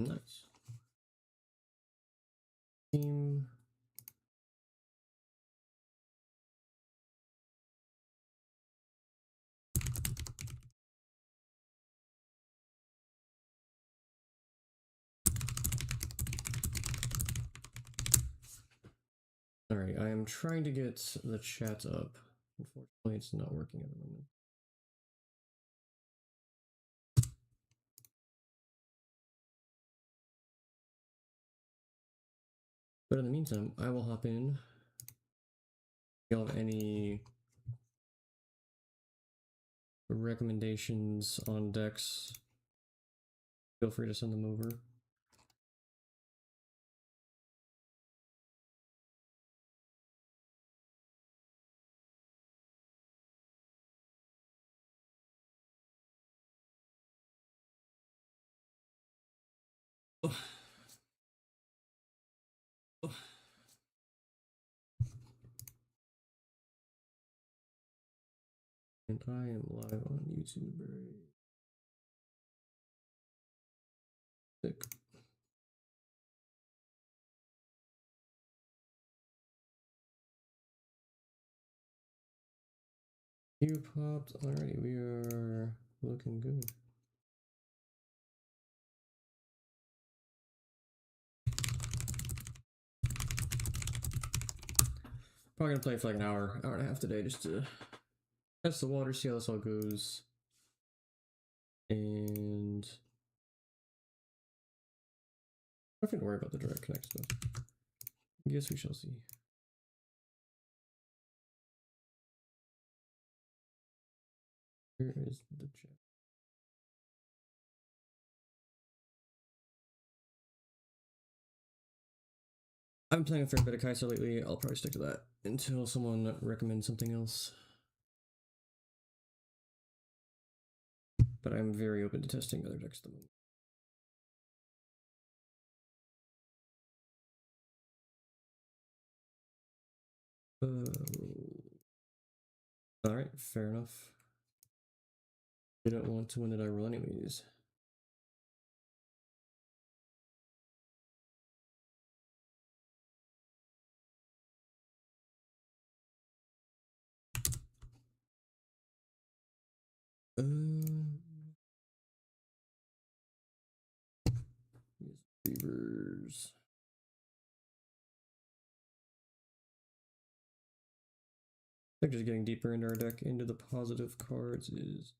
Nice. Team. Alright, I am trying to get the chat up. Unfortunately, it's not working at the moment. But in the meantime, I will hop in. If you have any recommendations on decks, feel free to send them over. Oh. Oh. And I am live on YouTube. Very sick. You popped. Alrighty, we are looking good. Probably gonna play for like an hour and a half today just to test the water, see how this all goes. And nothing to worry about the direct connect stuff. I guess we shall see. Where is the chat? I'm playing a fair bit of Kaiser lately. I'll probably stick to that until someone recommends something else. But I'm very open to testing other decks at the moment. Alright, fair enough. Didn't want to win the die roll anyways. Beavers. I think just getting deeper into our deck, into the positive cards is.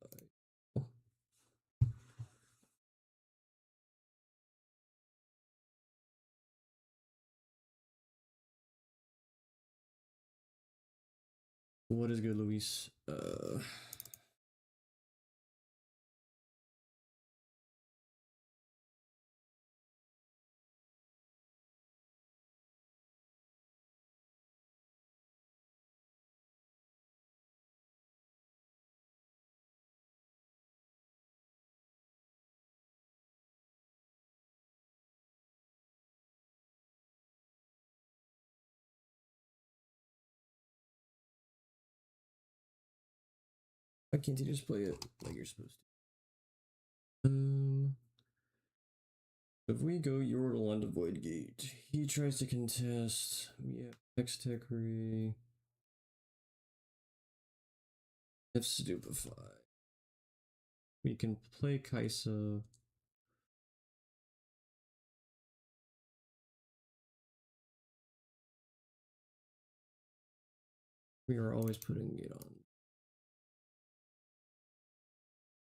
What is good, Luis? Why can't you just play it like you're supposed to? If we go Yordle onto Void Gate, he tries to contest. We have X-Tech Ray. If Stupefy. We can play Kaisa. We are always putting it on.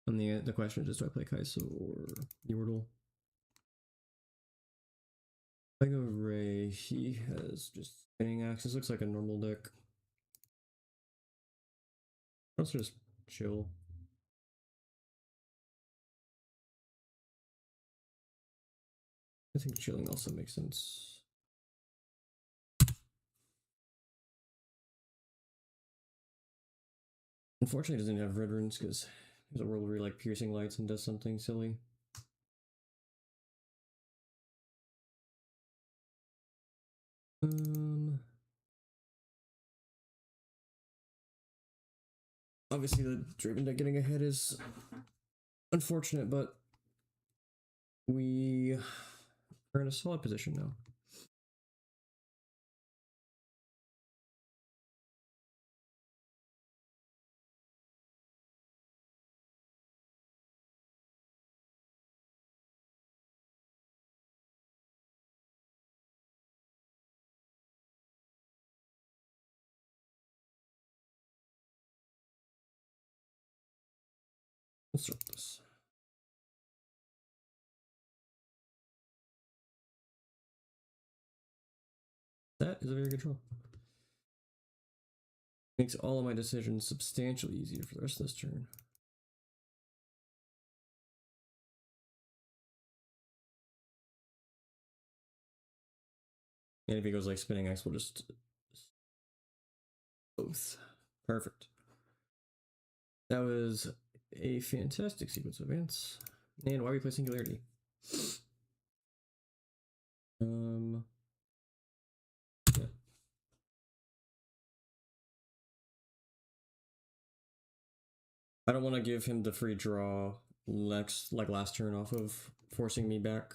And the question is just, do I play Kaisa or Yordle? If I go Ray, he has just spinning axes. Looks like a normal deck. Let's just chill. I think chilling also makes sense. Unfortunately, it doesn't have red runes because there's a world where he like piercing lights and does something silly. Obviously, the Draven deck getting ahead is unfortunate, but We are in a solid position now. Let's start this. That is a very good draw. Makes all of my decisions substantially easier for the rest of this turn. And if he goes like spinning X, we'll just both. Perfect. That was a fantastic sequence of events. And why we play Singularity? Yeah. I don't want to give him the free draw last turn off of forcing me back.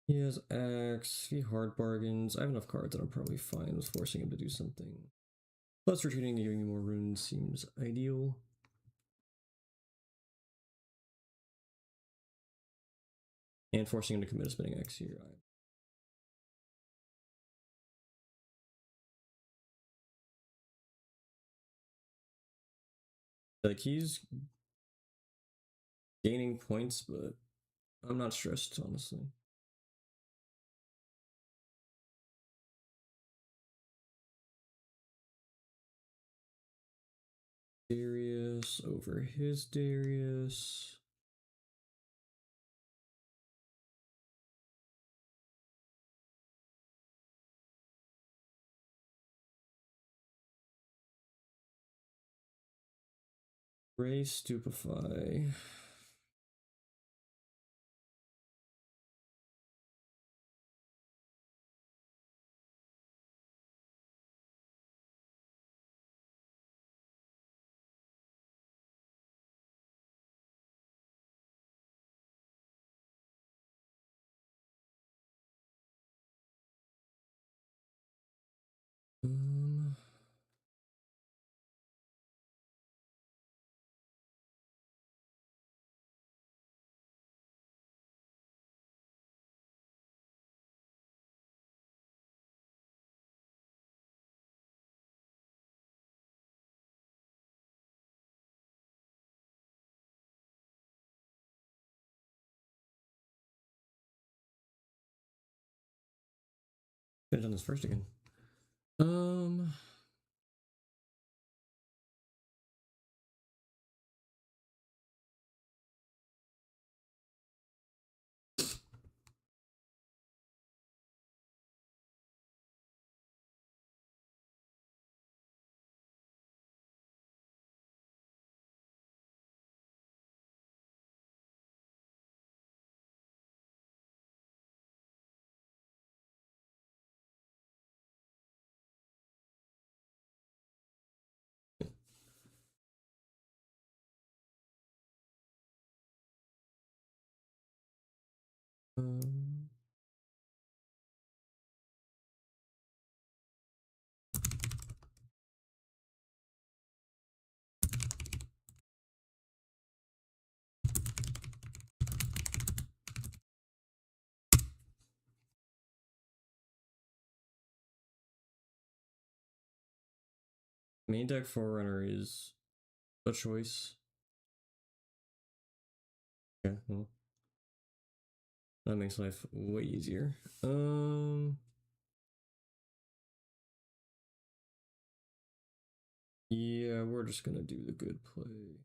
He has X, he hard bargains. I have enough cards that I'm probably fine with forcing him to do something. Plus retreating and giving me more runes seems ideal. And forcing him to commit a spinning X here. Like, he's gaining points, but I'm not stressed, honestly. Darius over his Darius. Ray Stupefy. Could have done this first again. Main deck Forerunner is a choice. Okay, well, that makes life way easier. Yeah, we're just gonna do the good play.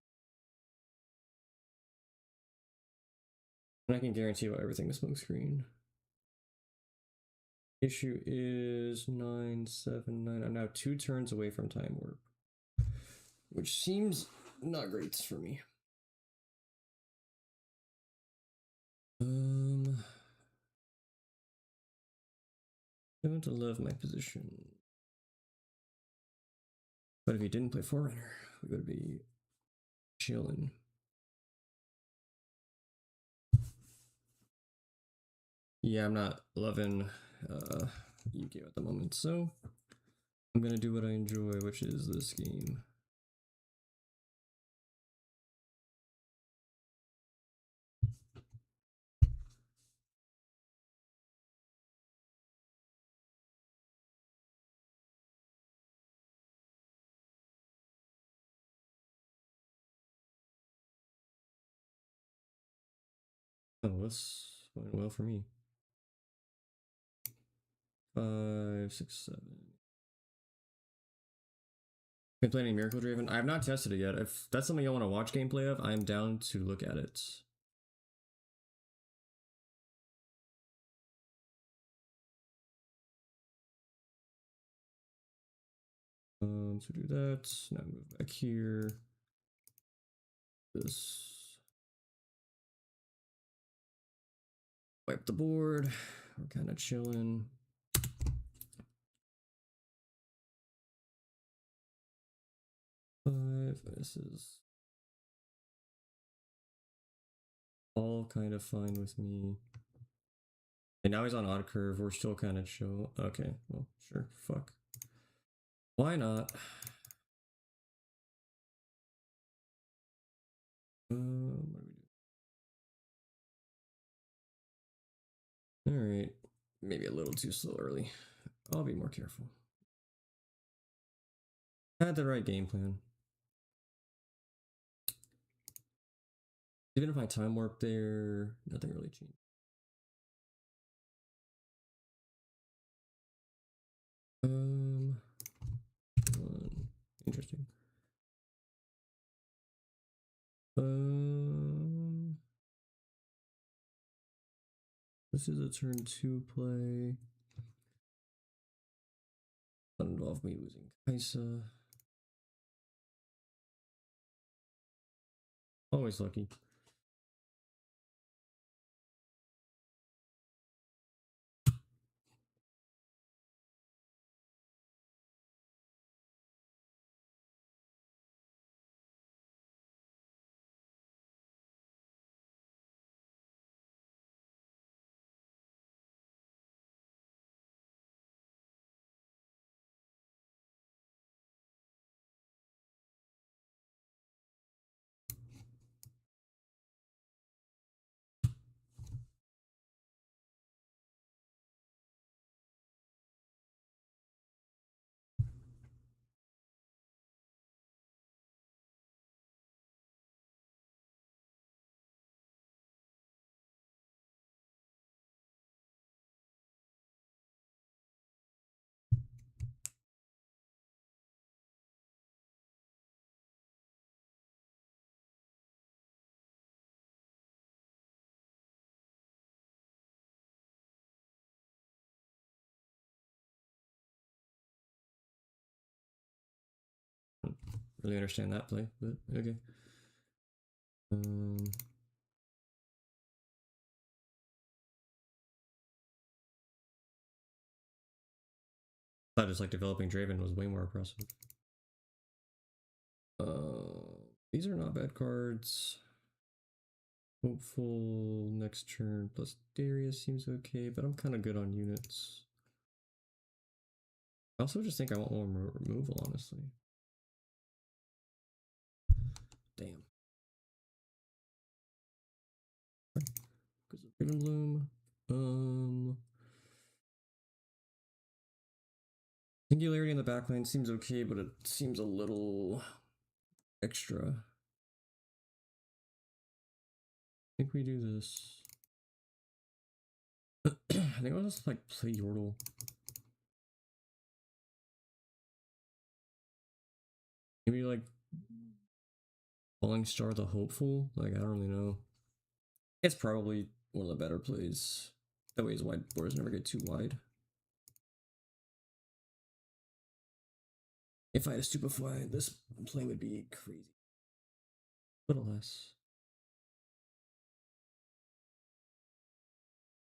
And I can guarantee about everything the smoke screen. Issue is 979. I'm now 2 turns away from time warp, which seems not great for me. I want to love my position. But if he didn't play Forerunner, we would be chilling. Yeah, I'm not loving Yu-Gi-Oh at the moment, so I'm gonna do what I enjoy, which is this game. Oh, that's going well for me. 5, 6, 7. Been playing any Miracle Draven? I have not tested it yet. If that's something you want to watch gameplay of, I'm down to look at it. So do that. Now move back here. This. Wipe the board. We're kind of chilling. This is all kind of fine with me. And now he's on odd curve. We're still kind of chill. Okay, well, sure. Fuck. Why not? What do we do? All right. Maybe a little too slow early. I'll be more careful. I had the right game plan. Even if I time warp there, nothing really changed. Interesting. This is a turn 2 play. Doesn't involve me losing Kaisa. Always lucky. Really understand that play, but okay. I just like developing Draven was way more impressive. These are not bad cards. Hopeful next turn plus Darius seems okay, but I'm kind of good on units. I also just think I want more removal, honestly. Damn. Because of Raven Bloom. Singularity in the backline seems okay, but it seems a little extra. I think we do this. I think I'll just like play Yordle. Maybe like Falling Star the Hopeful. Like, I don't really know. It's probably one of the better plays. That way his wide boards never get too wide. If I had a Stupefy, this play would be crazy. But alas.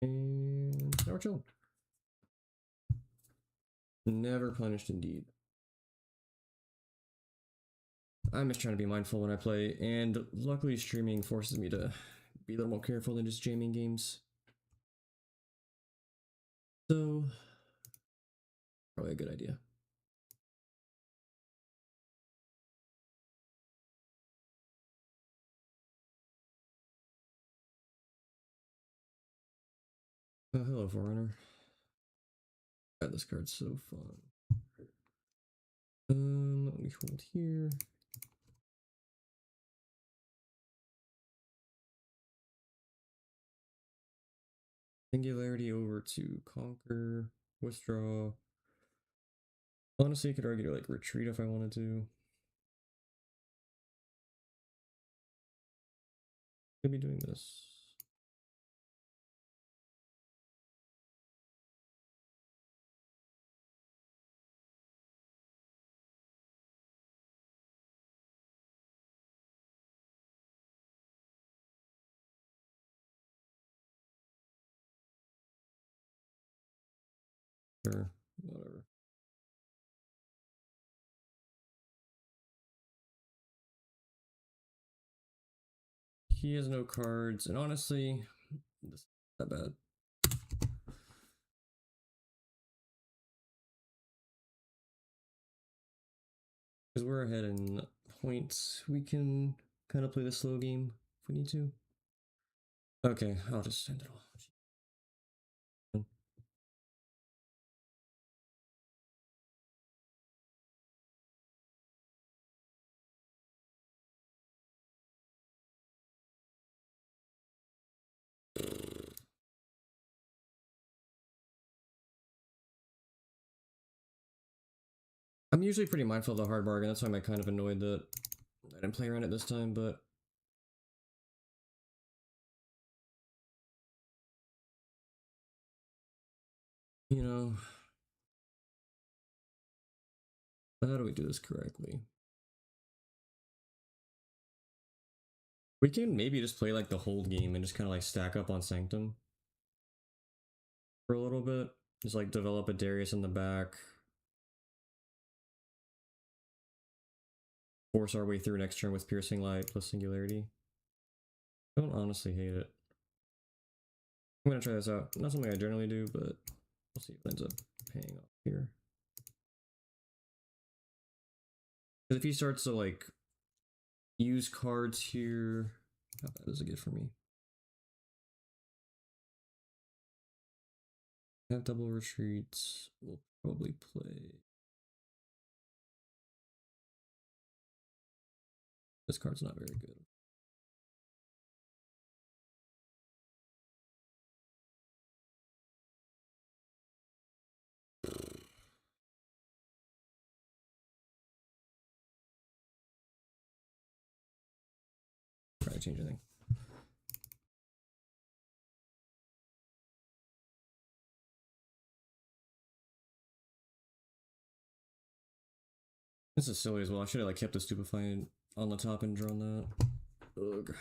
And now we're chilling. Never punished indeed. I'm just trying to be mindful when I play, and luckily streaming forces me to be a little more careful than just jamming games. So, probably a good idea. Hello, Forerunner. God, this card's so fun. Let me hold here. Singularity over to conquer, withdraw. Honestly, I could argue to like retreat if I wanted to. Could be doing this. Sure, whatever. He has no cards, and honestly, this is not bad. Because we're ahead in points, we can kind of play the slow game if we need to. Okay, I'll just send it all. I'm usually pretty mindful of the hard bargain, that's why I'm kind of annoyed that I didn't play around it this time, but you know, how do we do this correctly? We can maybe just play like the hold game and just kind of like stack up on Sanctum for a little bit. Just like develop a Darius in the back. Force our way through next turn with Piercing Light plus Singularity. Don't honestly hate it. I'm gonna try this out. Not something I generally do, but we'll see if it ends up paying off here. Because if he starts to like use cards here, how bad does it get for me? Have double retreats. We'll probably play. This card's not very good. Try to change anything. This is silly as well. I should have like kept the Stupefying on the top and drawn that. Ugh.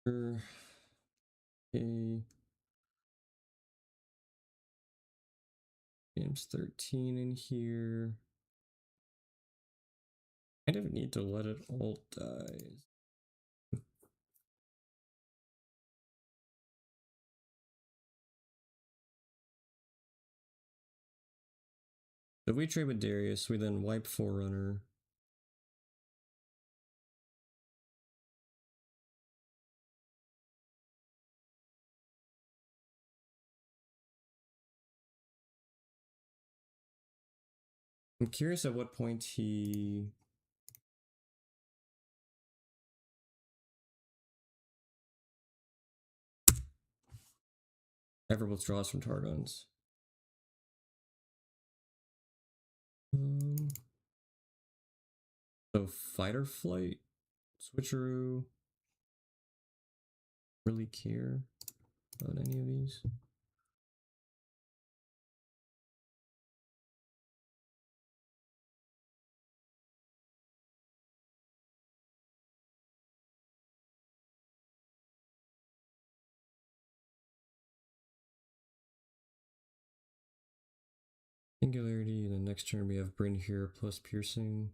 Okay. James 13 in here. I don't need to let it all die. If we trade with Darius, we then wipe Forerunner. I'm curious at what point he... ever withdraws from Targons. So fight or flight, switcheroo. Really care about any of these? Singularity, and then next turn we have Bryn here plus piercing.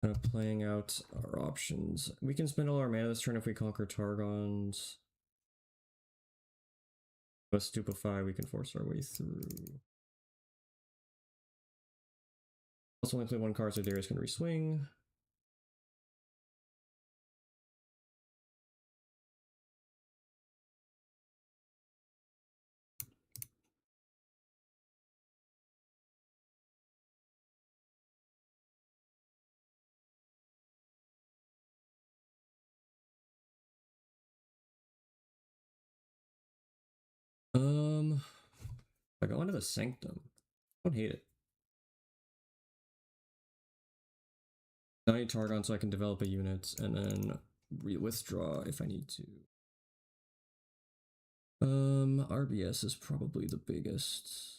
Kind of playing out our options. We can spend all our mana this turn if we conquer Targons. But Stupefy, we can force our way through. Also only play one card, so Darius can reswing. I go into the Sanctum. I don't hate it. Now I need Targon so I can develop a unit and then withdraw if I need to. RBS is probably the biggest.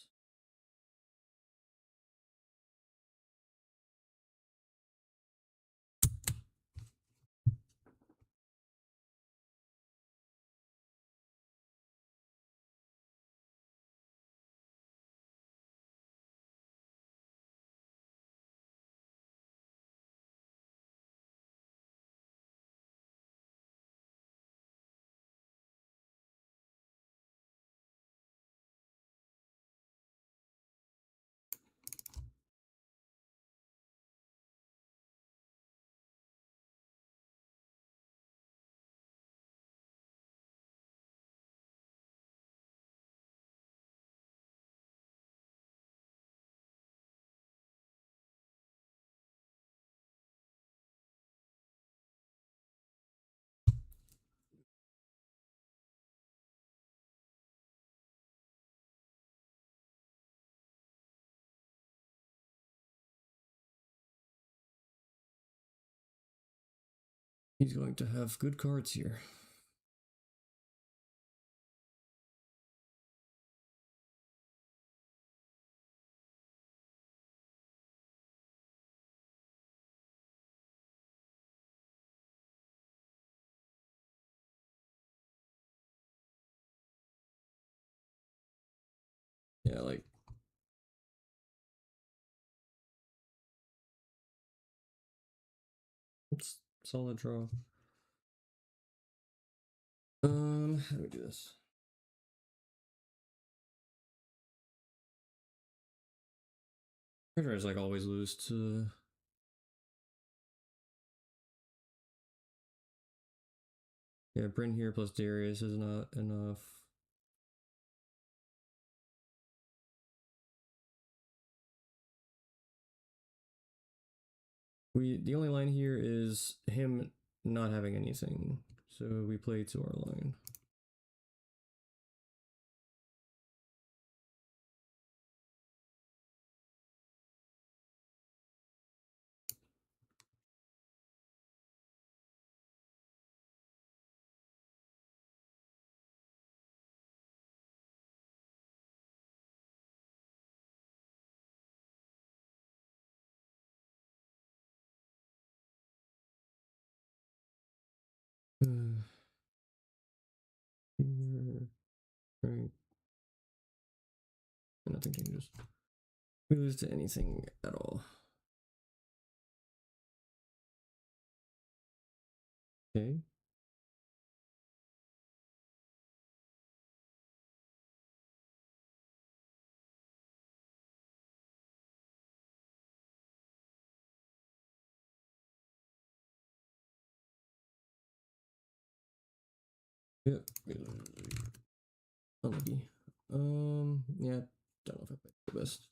He's going to have good cards here. Yeah, like it's solid draw. How do we do this? Treasure is like always lose to. Yeah, Bryn here plus Darius is not enough. The only line here is him not having anything, so we play to our line. Here, right. Nothing changes. We lose to anything at all. Okay. Yep. Oh, maybe. Yeah. Don't know if I played the best.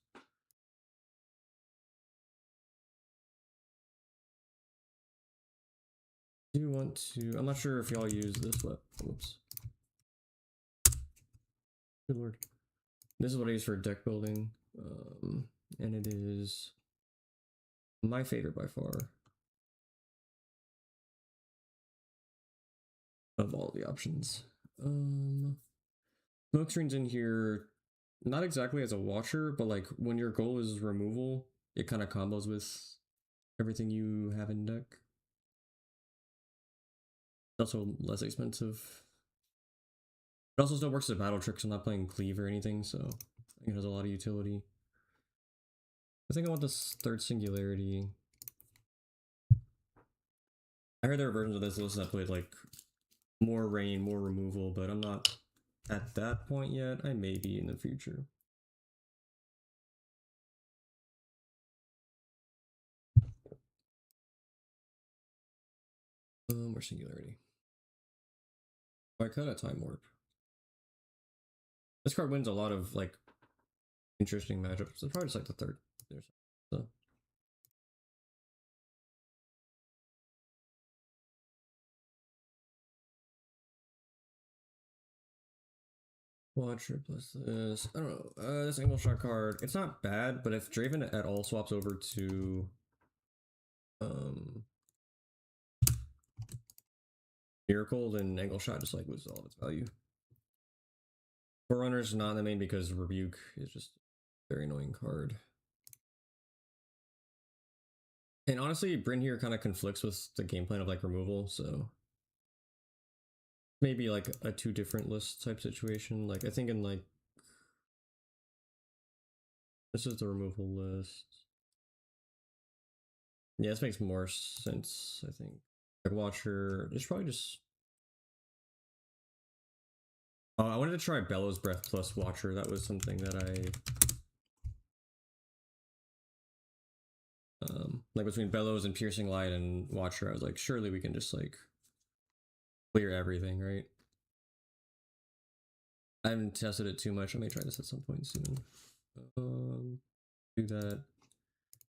Do you want to? I'm not sure if y'all use this. What? Whoops. Good lord. This is what I use for deck building, and it is my favorite by far of all the options. Smoke screen's in here, not exactly as a watcher, but like when your goal is removal, it kind of combos with everything you have in deck. It's also less expensive. It also still works as a battle trick, so I'm not playing cleave or anything, so I think it has a lot of utility. I think I want this third singularity. I heard there are versions of this list that played like more rain, more removal, but I'm not at that point yet. I may be in the future. Or singularity. Oh, I cut a time warp. This card wins a lot of like interesting matchups. It's probably just like the third. There's so. Watcher plus this. I don't know. This angle shot card. It's not bad, but if Draven at all swaps over to Miracle, then angle shot just like loses all of its value. Forerunner's not in the main because Rebuke is just a very annoying card. And honestly, Bryn here kind of conflicts with the game plan of like removal, so maybe like a two different list type situation. Like I think in like this is the removal list. Yeah, this makes more sense, I think. Like Watcher, there's probably just I wanted to try Bellows Breath plus Watcher. That was something that I like between Bellows and Piercing Light and Watcher, I was like, surely we can just like clear everything, right? I haven't tested it too much. I may try this at some point soon. Do that. I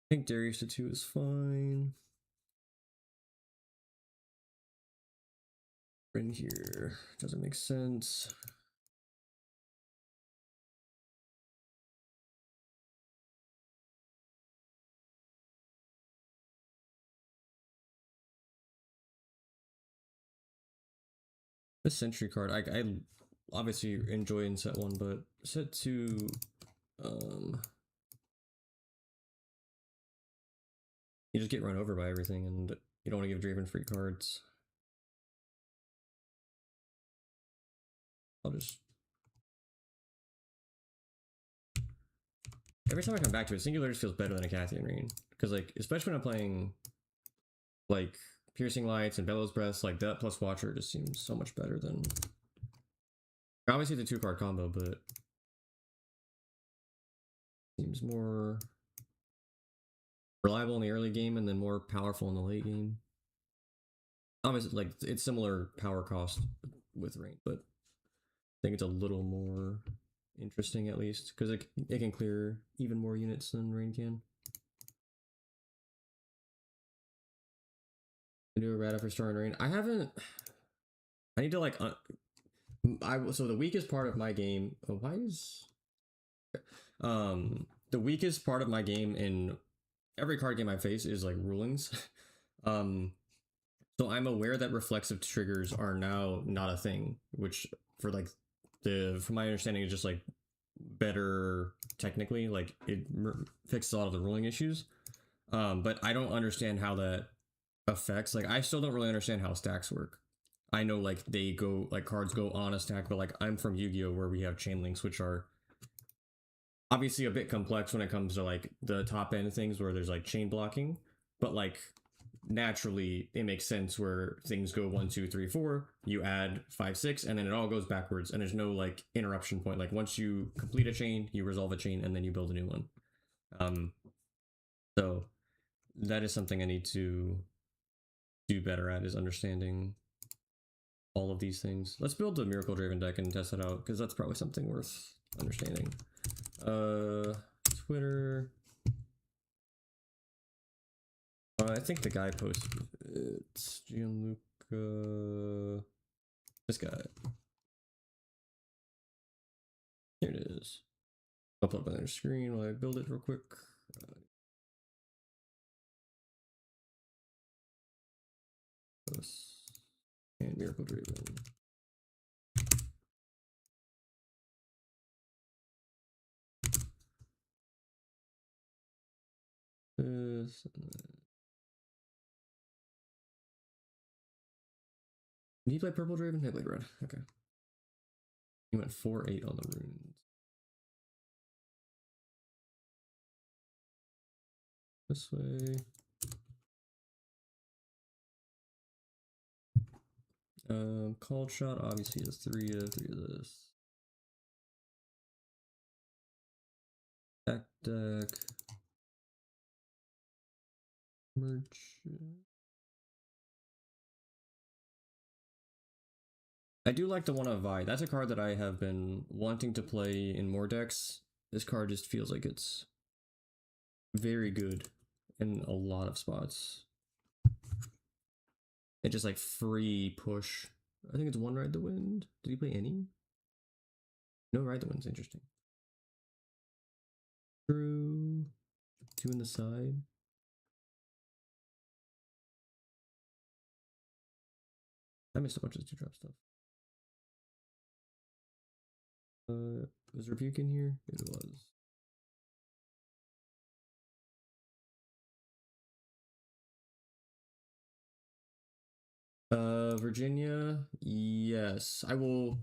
think Darius to 2 is fine. In here doesn't make sense. This Sentry card, I obviously enjoy in set 1, but set 2, you just get run over by everything, and you don't want to give Draven free cards. I'll just... Every time I come back to it, Singular just feels better than a Cathian Rain. Because, like, especially when I'm playing, like, Piercing Lights and Bellows Breath, like, that plus Watcher just seems so much better than... Obviously the 2-card combo, but... Seems more... reliable in the early game and then more powerful in the late game. Obviously, like, it's similar power cost with Rain, but I think it's a little more interesting at least, because it can clear even more units than Rain can. I do a rat after starting Rain. I haven't... I need to, like... So the weakest part of my game... Oh, why is... The weakest part of my game in every card game I face is, like, rulings. So I'm aware that reflexive triggers are now not a thing, which for like from my understanding is just like better technically, like it fixes a lot of the ruling issues. But I don't understand how that affects, like I still don't really understand how stacks work. I know like they go, like cards go on a stack, but like I'm from Yu-Gi-Oh where we have chain links, which are obviously a bit complex when it comes to like the top end things where there's like chain blocking, but like naturally it makes sense where things go 1 2 3 4, you add 5 6, and then it all goes backwards, and there's no like interruption point. Like once you complete a chain, you resolve a chain, and then you build a new one. So that is something I need to do better at, is understanding all of these things. Let's build the Miracle Draven deck and test it out, because that's probably something worth understanding. Twitter. I think the guy posted it's Gianluca. This guy. Here it is. I'll put it on their screen while I build it real quick. And Miracle Draven. This. Did he play Purple Draven? He played Red. Okay. He went 4-8 on the runes. This way. Called shot obviously is 3 of this. Back deck. Merch. I do like the one of Vi. That's a card that I have been wanting to play in more decks. This card just feels like it's very good in a lot of spots. It just like free push. I think it's one Ride the Wind. Did he play any? No Ride the Wind's interesting. True. 2 in the side. I missed a bunch of the 2-drop stuff. Was Rebuke in here? It was. Virginia, yes. I will.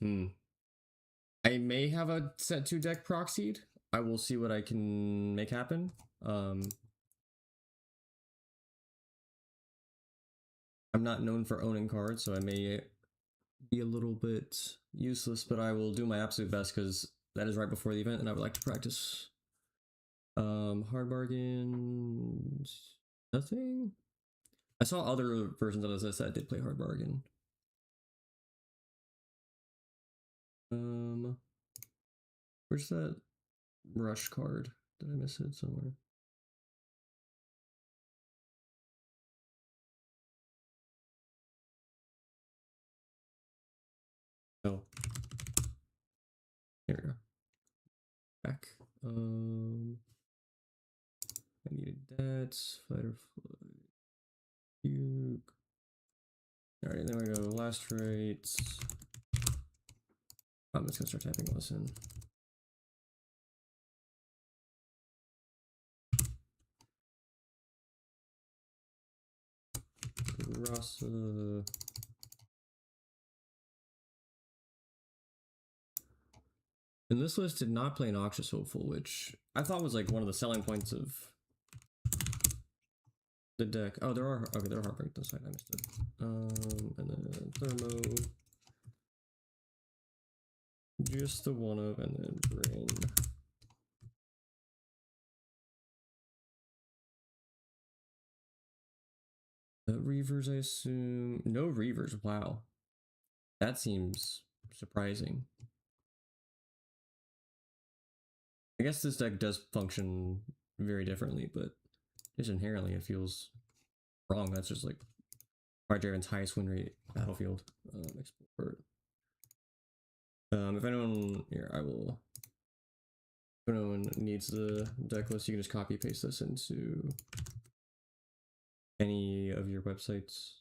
I may have a set 2 deck proxied. I will see what I can make happen. I'm not known for owning cards, so I may be a little bit useless, but I will do my absolute best because that is right before the event and I would like to practice. Hard bargains, nothing. I saw other versions of this that did play hard bargain. Where's that rush card? Did I miss it somewhere? Oh, here we go. Back. I needed that. Fighter flight. Puke. Alright, then we go last rates. I'm just gonna start typing all this in. Rasa. And this list did not play Noxious Hopeful, which I thought was like one of the selling points of the deck. Oh, there are Heartbreak this side. I missed it. And then Thermo. Just the one of, and then Bryn. Reavers, I assume. No Reavers. Wow. That seems surprising. I guess this deck does function very differently, but just inherently it feels wrong. That's just like Fire Draven's highest win rate battlefield. Export. If anyone here, I will. If anyone needs the deck list, you can just copy paste this into any of your websites.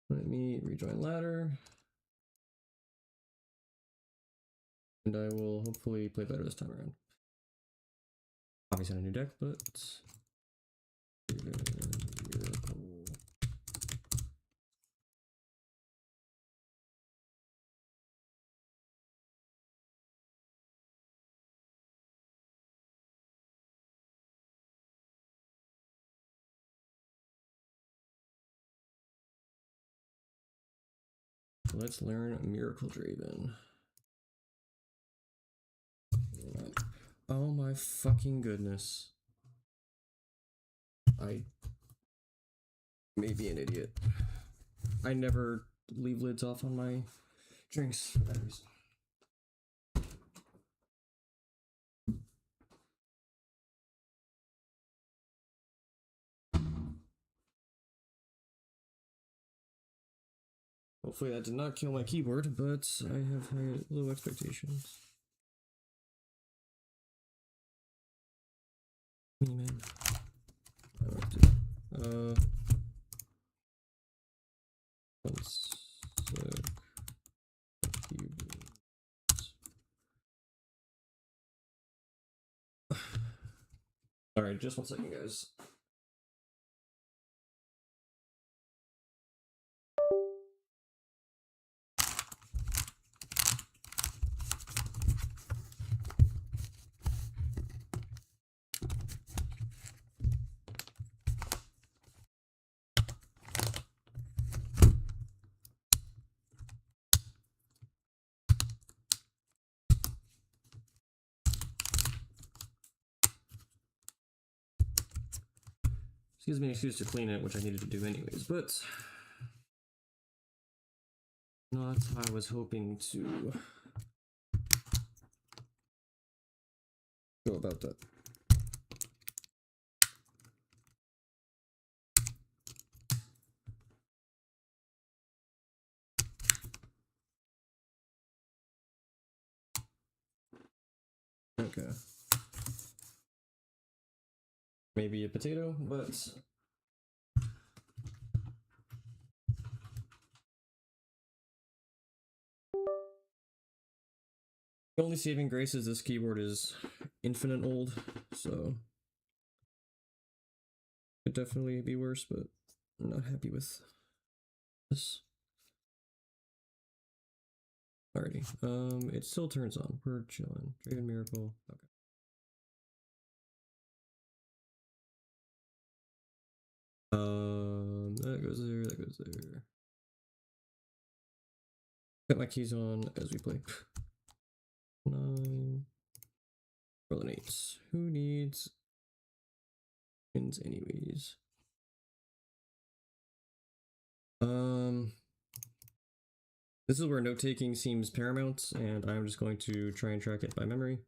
Let me rejoin ladder. And I will hopefully play better this time around. Obviously on a new deck, but Miracle. Let's learn Miracle Draven. Oh my fucking goodness. Maybe an idiot. I never leave lids off on my drinks for that reason. Hopefully that did not kill my keyboard, but I have high, low expectations. Man. One sec. Alright, just 1 second, guys. Gives me an excuse to clean it, which I needed to do anyways, but not how I was hoping to go about that. Okay. Maybe a potato, but the only saving grace is this keyboard is infinite old, so could definitely be worse, but I'm not happy with this. Alrighty, it still turns on. We're chilling. Draven Miracle. Okay. That goes there, that goes there. Got my keys on as we play. 9. Rolling 8s. Who needs wins anyways? This is where note taking seems paramount, and I'm just going to try and track it by memory.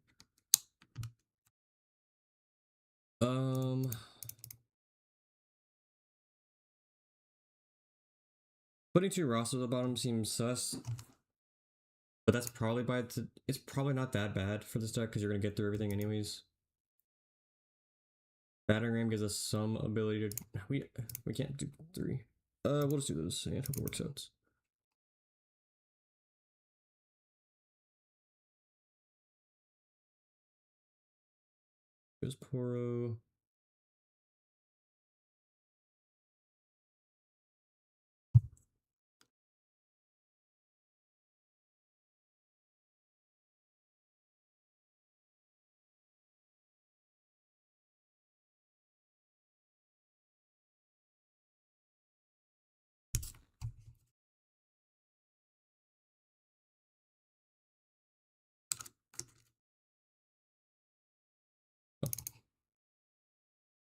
Putting 2 Ross at the bottom seems sus, but that's probably it's probably not that bad for this deck because you're gonna get through everything anyways. Battering Ram gives us some ability to we can't do 3. We'll just do this and hope it works out. There's Poro.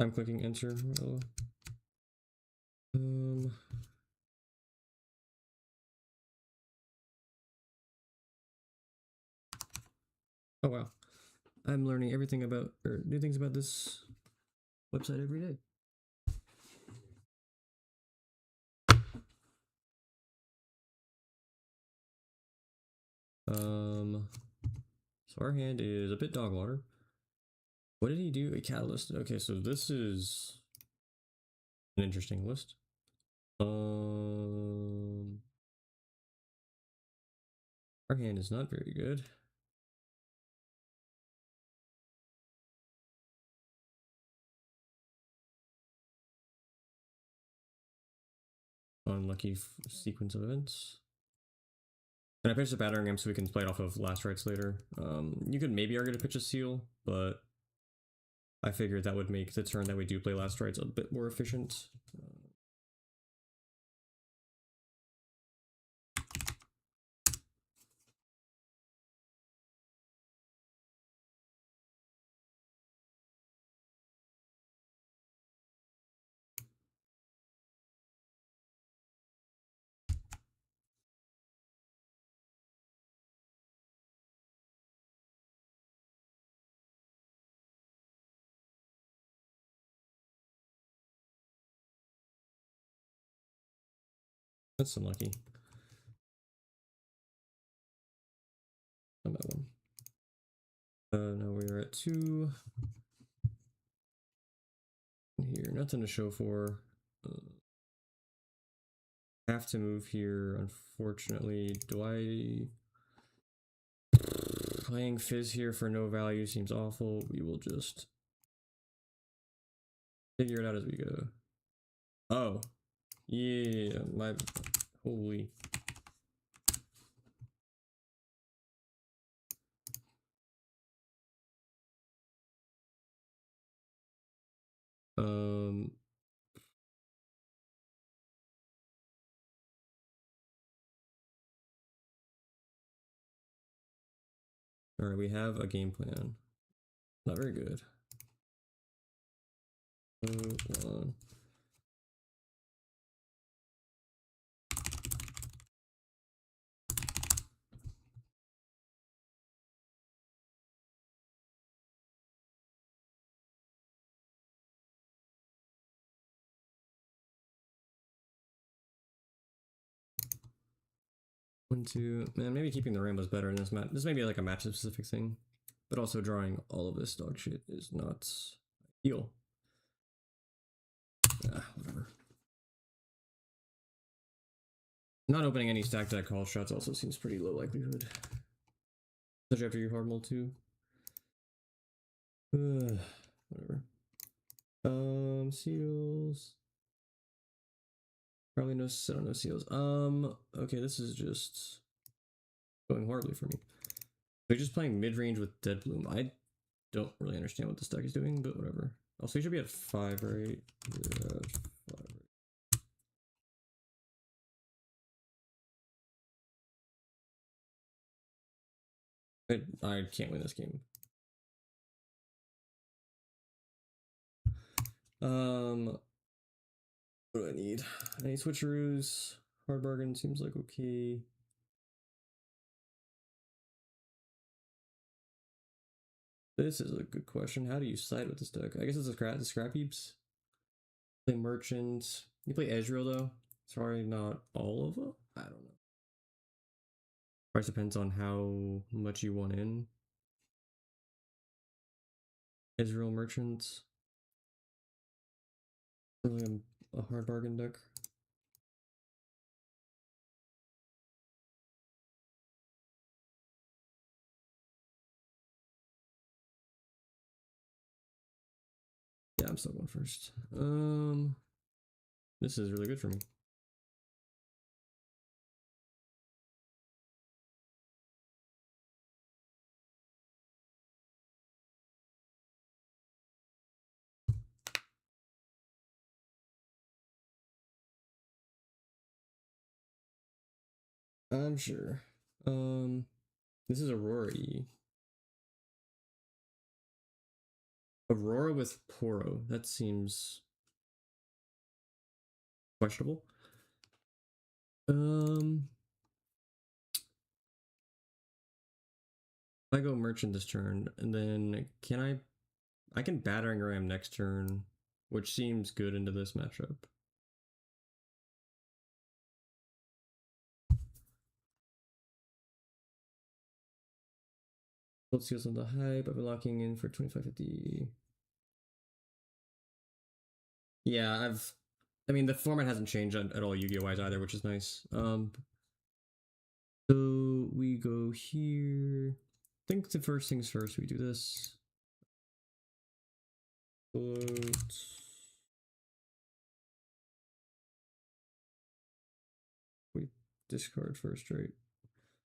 I'm clicking enter. Oh wow, I'm learning everything about or new things about this website every day. So our hand is a bit dog water. What did he do? A catalyst. Okay, so this is an interesting list. Our hand is not very good. Unlucky sequence of events. And I pitched a battering ram so we can play it off of last rites later. You could maybe argue to pitch a seal, but I figured that would make the turn that we do play last rites a bit more efficient. That's unlucky. I'm at 1. Now we are at 2. Here, nothing to show for. Have to move here, unfortunately. Do I... Playing Fizz here for no value seems awful. We will just figure it out as we go. Oh. Yeah, my... Holy... Alright, we have a game plan. Not very good. Come on. One, two, man, maybe keeping the rainbows better in this match. This may be like a match specific thing, but also drawing all of this dog shit is not ideal. Whatever. Not opening any stack deck call shots also seems pretty low likelihood. Especially after you hard mold too. Whatever. Seals. Probably no set on no seals. Okay, this is just going horribly for me. They're just playing mid-range with Dead Bloom. I don't really understand what this deck is doing, but whatever. Also, you should be at 5, right? Yeah, 5. I can't win this game. What do I need? I need switcheroos. Hard bargain seems like okay. This is a good question. How do you side with this deck? I guess it's the scrap heaps. Play merchant. You play Ezreal though. Sorry, not all of them. I don't know. Price depends on how much you want in. Ezreal merchants. Really a hard bargain deck. Yeah, I'm still going first. This is really good for me. I'm sure. This is Aurora. Aurora with Poro. That seems questionable. I go merchant this turn, and then I can battering ram next turn, which seems good into this matchup. Let's see what's on the hype. I've been locking in for 2550. Yeah, I mean, the format hasn't changed at all Yu-Gi-Oh! Wise either, which is nice. So we go here. I think the first things first, we do this. Float. We discard first, right?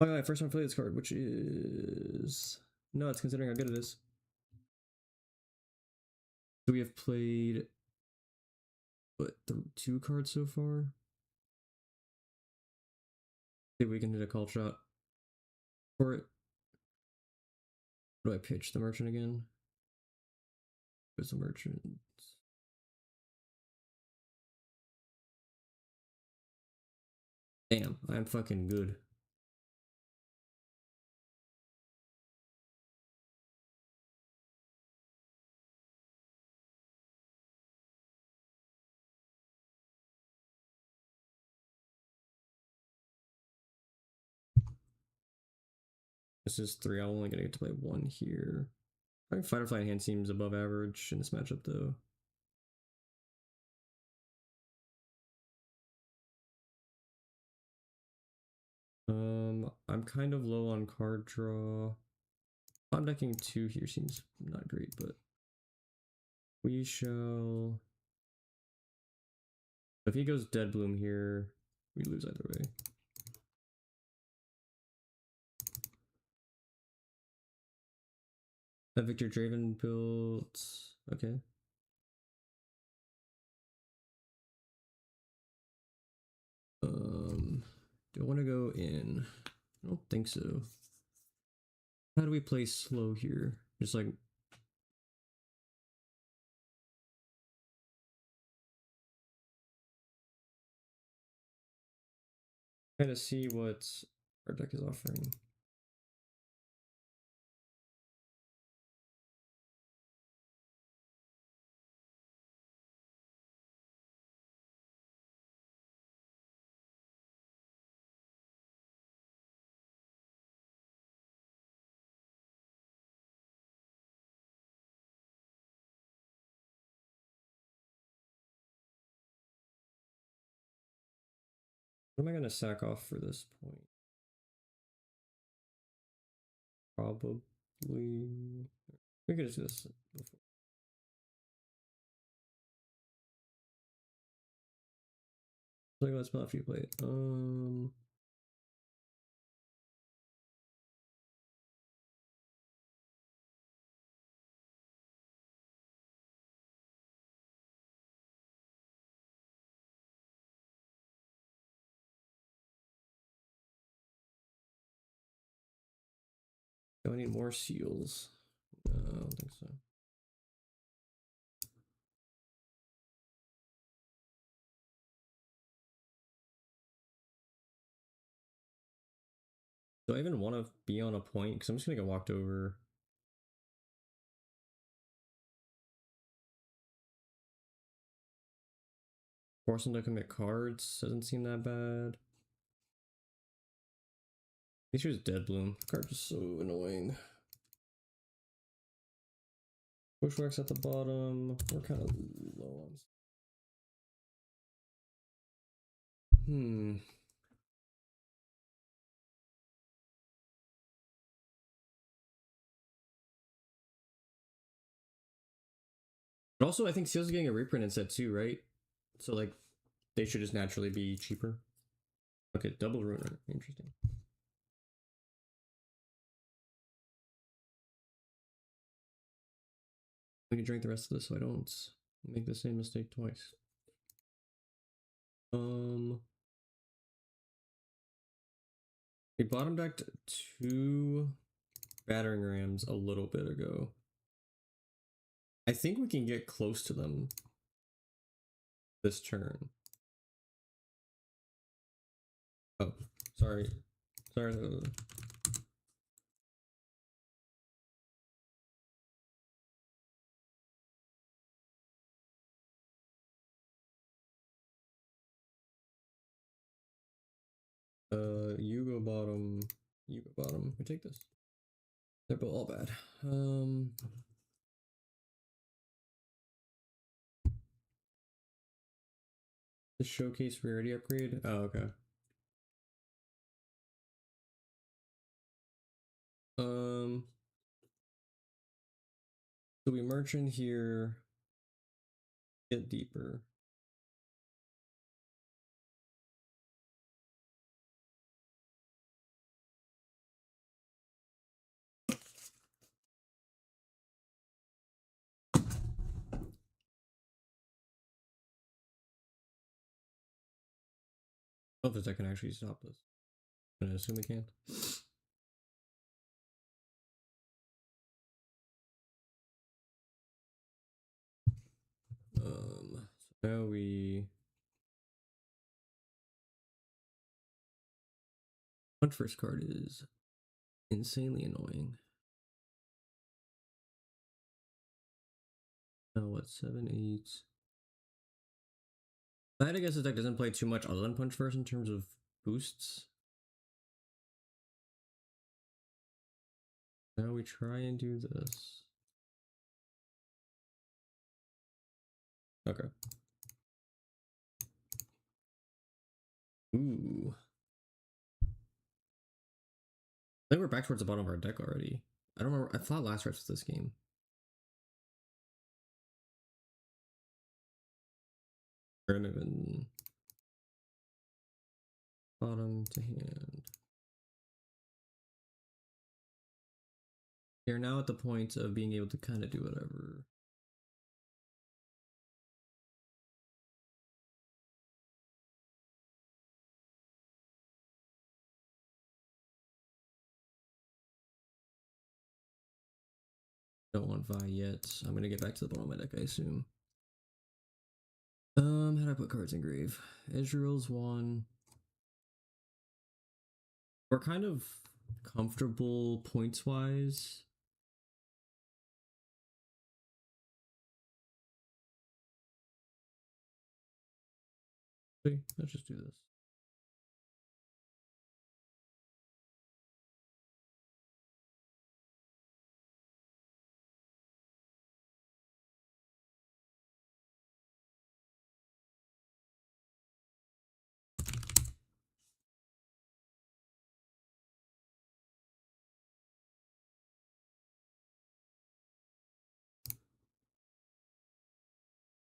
Oh yeah, first time I play this card, which is nuts considering how good it is. So we have played what, 2 cards so far? See if we can hit a call shot for it. Do I pitch the merchant again? Where's the merchant? Damn, I'm fucking good. This is 3. I'm only gonna get to play 1 here. I think Fight or Flight hand seems above average in this matchup though. I'm kind of low on card draw. I'm decking 2 here seems not great, but we shall. If he goes Dead Bloom here, we lose either way. That Victor Draven built. Okay. Do I want to go in? I don't think so. How do we play slow here? Just like kind of see what our deck is offering. What am I gonna sack off for this point? Probably we could just do this before. Like let's spell after you play it. Do I need more seals? No, I don't think so. Do I even want to be on a point? Because I'm just gonna get walked over. Force him to commit cards doesn't seem that bad. He choose Dead Bloom. Card is so annoying. Bushwhack's at the bottom. We're kind of low on. But also, I think Seal's getting a reprint instead too, right? So like, they should just naturally be cheaper. Okay, double ruiner. Interesting. We can drink the rest of this so I don't make the same mistake twice. We bottom decked 2 battering rams a little bit ago. I think we can get close to them this turn. Oh, sorry. Sorry. You go bottom. You go bottom. We take this. They're both all bad. The showcase rarity upgrade. Oh, okay. So we merchant here. Get deeper. I hope this deck can actually stop this. I'm gonna assume we can. So now we punch first card is insanely annoying. Now what? 7, 8. I guess this deck doesn't play too much other than punch first in terms of boosts. Now we try and do this. Okay. Ooh. I think we're back towards the bottom of our deck already. I don't remember. I thought last race was this game. Even bottom to hand. You're now at the point of being able to kind of do whatever. Don't want Vi yet. I'm gonna get back to the bottom of my deck, I assume. How do I put cards in grave? Ezreal's one. We're kind of comfortable points wise. Let's just do this.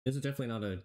This is definitely not a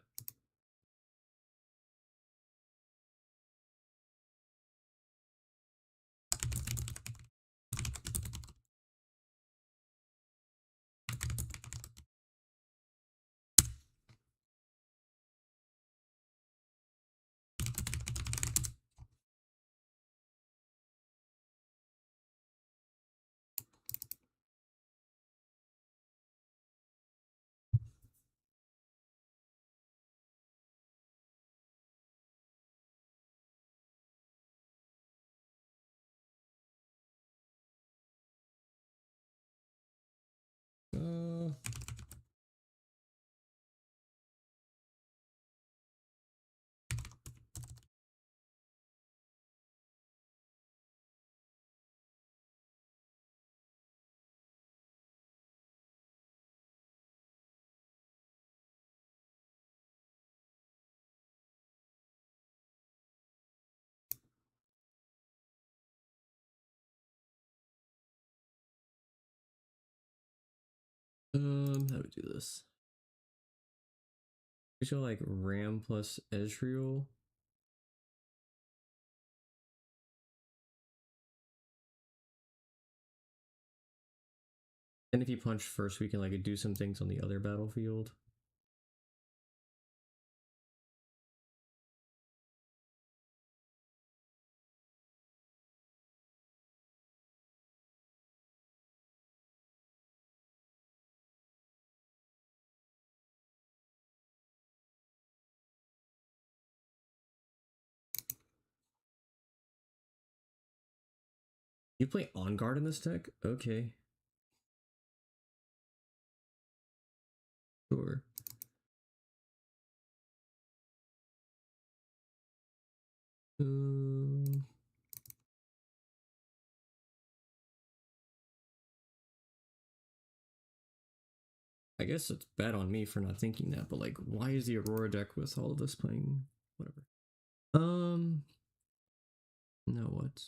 how do we do this? We should like Ram plus Ezreal. And if you punch first, we can like do some things on the other battlefield. You play On Guard in this deck? Okay. Sure. I guess it's bad on me for not thinking that, but like, why is the Aurora deck with all of this playing? Whatever. No, what?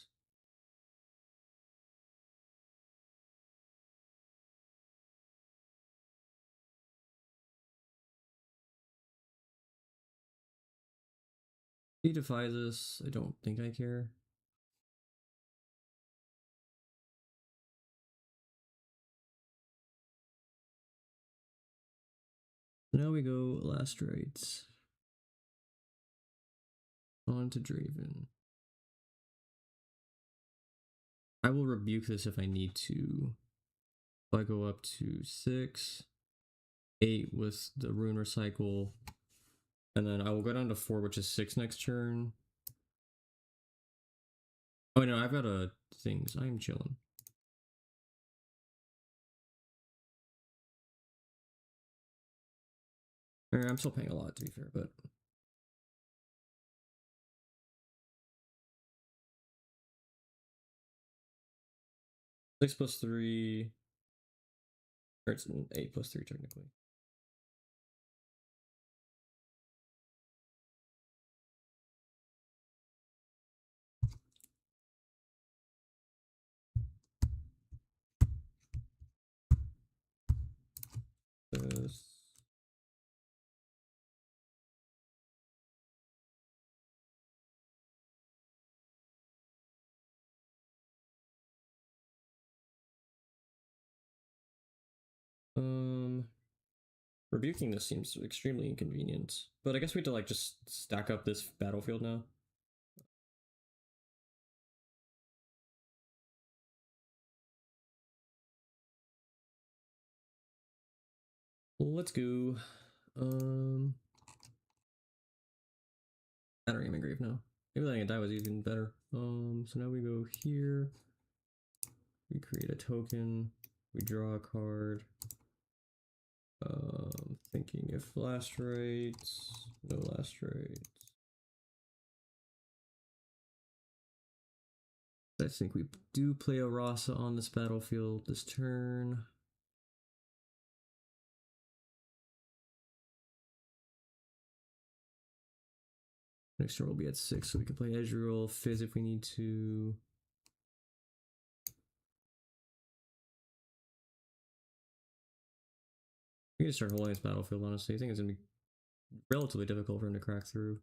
He defies this. I don't think I care. Now we go last rights. On to Draven. I will rebuke this if I need to. If I go up to 6, 8 with the Rune Recycle, and then I will go down to 4, which is 6 next turn. Oh no, I've got things. I am chilling. I'm still paying a lot to be fair, but 6+3, or it's 8+3 technically. This. Rebuking this seems extremely inconvenient, but I guess we have to like just stack up this battlefield now. Let's go. Battering Grave now. Maybe letting it die was even better. So now we go here. We create a token. We draw a card. Thinking if last rates, no last rates. I think we do play a Rasa on this battlefield this turn. Next turn we'll be at 6, so we can play Ezreal, Fizz if we need to. We can start holding this battlefield, honestly. I think it's going to be relatively difficult for him to crack through.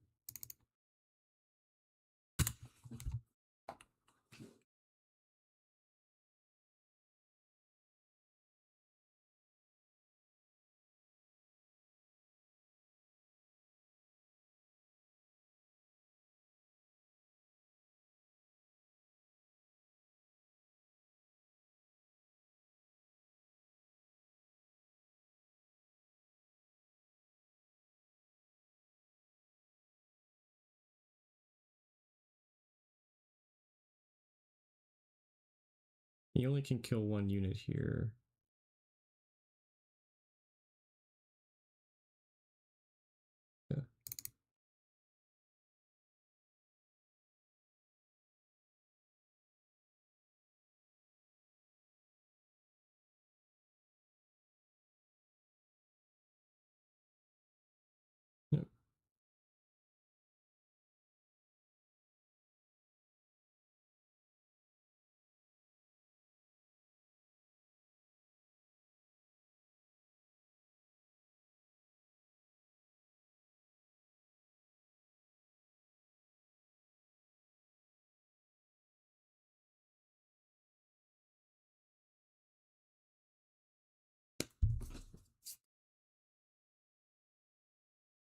He only can kill one unit here. Yeah. Yep.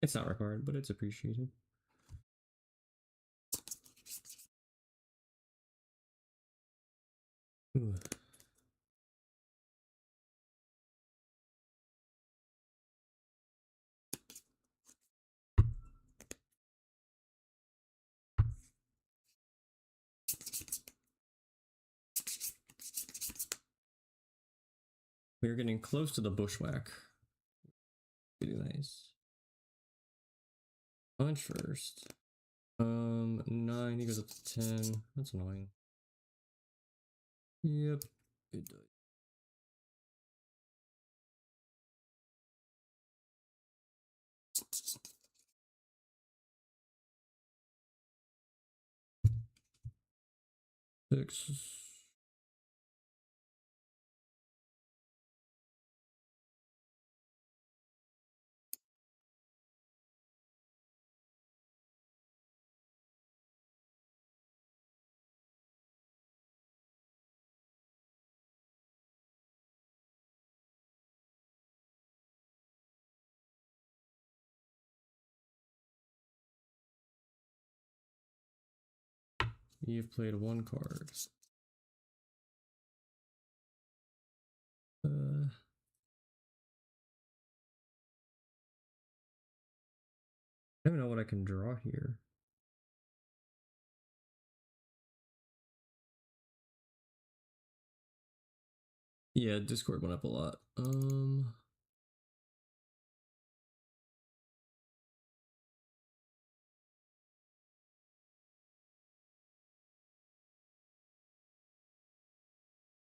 It's not required, but it's appreciated. Ooh. We're getting close to the bushwhack. Pretty nice. Punch first. 9, he goes up to 10. That's annoying. Yep, it does. Six. You've played one card. I don't know what I can draw here. Yeah, Discord went up a lot.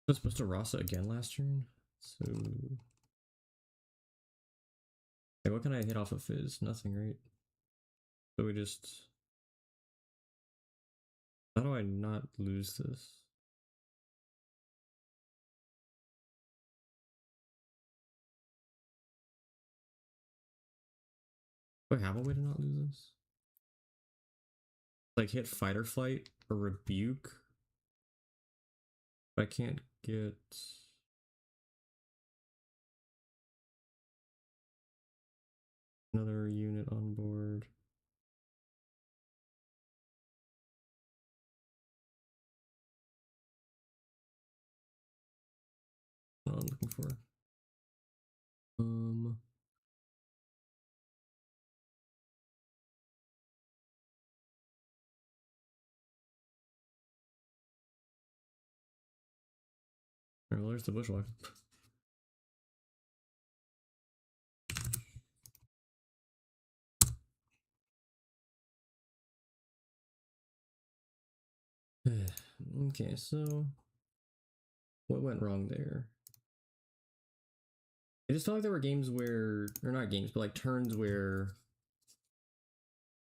I was supposed to Rasa again last turn, so hey, what can I hit off of Fizz? Nothing, right? So we just, how do I not lose this? Do I have a way to not lose this? Like hit fight or flight or rebuke? I can't get another unit on board. What I'm looking for. Alright, well, there's the bushwhack. Okay, so what went wrong there? I just felt like there were games where, or not games, but like turns where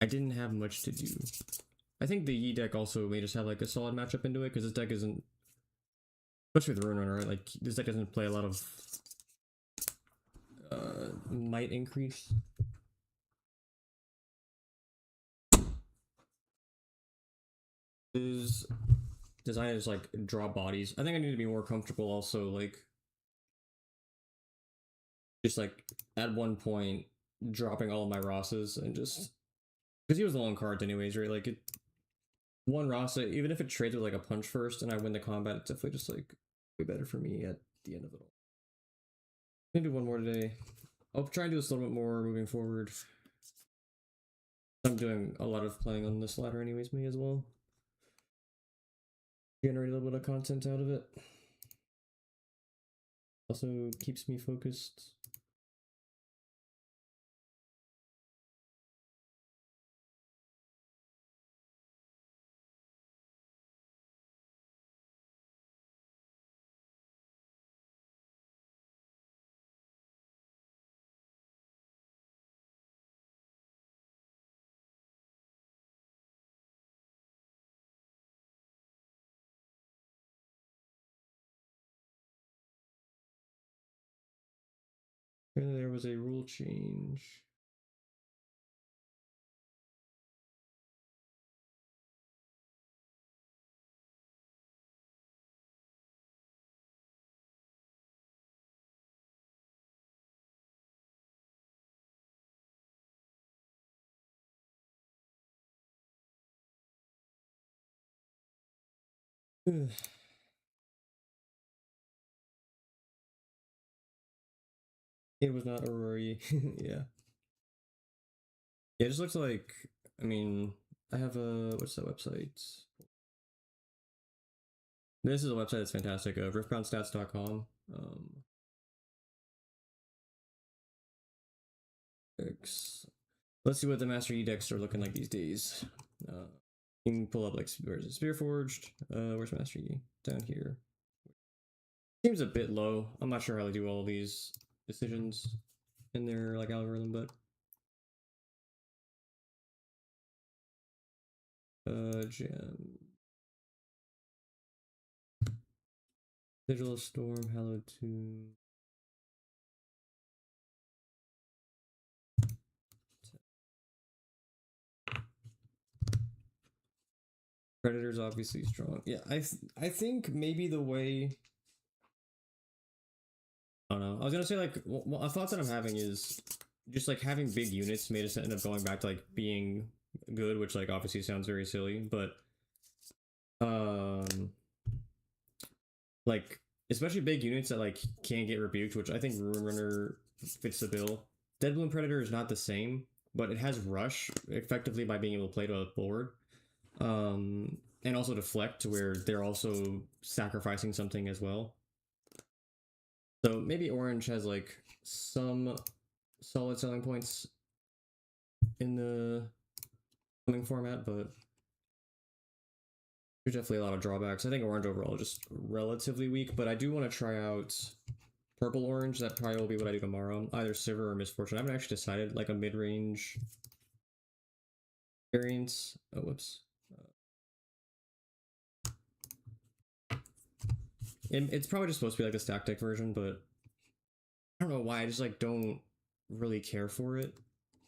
I didn't have much to do. I think the Yi deck also may just have like a solid matchup into it because this deck isn't, especially with the Rune Runner, right? Like this deck doesn't play a lot of might increase. Is designed as like draw bodies. I think I need to be more comfortable also like just like at one point dropping all of my Rosses and just because he was the long cards anyways, right? Like it one Rasa, even if it trades with like a punch first and I win the combat, it's definitely just like way better for me at the end of it all. Maybe one more today. I'll try and do this a little bit more moving forward. I'm doing a lot of playing on this ladder anyways, me as well. Generate a little bit of content out of it. Also keeps me focused. And there was a rule change. It was not a Rory. Yeah. Yeah, it just looks like, I mean, I have a, what's that website? This is a website that's fantastic, riftboundstats.com. Let's see what the Master E decks are looking like these days. You can pull up like, where's it? Spear Forged? Where's Master E? Down here. Seems a bit low. I'm not sure how they do all these decisions in their like algorithm, but gem. Digital Storm, Hallowed Tomb. Predator's obviously strong. Yeah, I think maybe the way, I don't know. I was gonna say like a thought that I'm having is just like having big units made us end up going back to like being good, which like obviously sounds very silly, but like especially big units that like can't get rebuked, which I think Ruin Runner fits the bill. Dead Bloom Predator is not the same, but it has rush effectively by being able to play to a board. And also deflect, where they're also sacrificing something as well. So maybe orange has like some solid selling points in the coming format, but There's definitely a lot of drawbacks. I think orange overall is just relatively weak, but I do want to try out purple orange. That probably will be what I do tomorrow. Either Silver or Misfortune. I haven't actually decided, like a mid-range variance. Oh, whoops. It's probably just supposed to be like a stack deck version, but I don't know why. I just like don't really care for it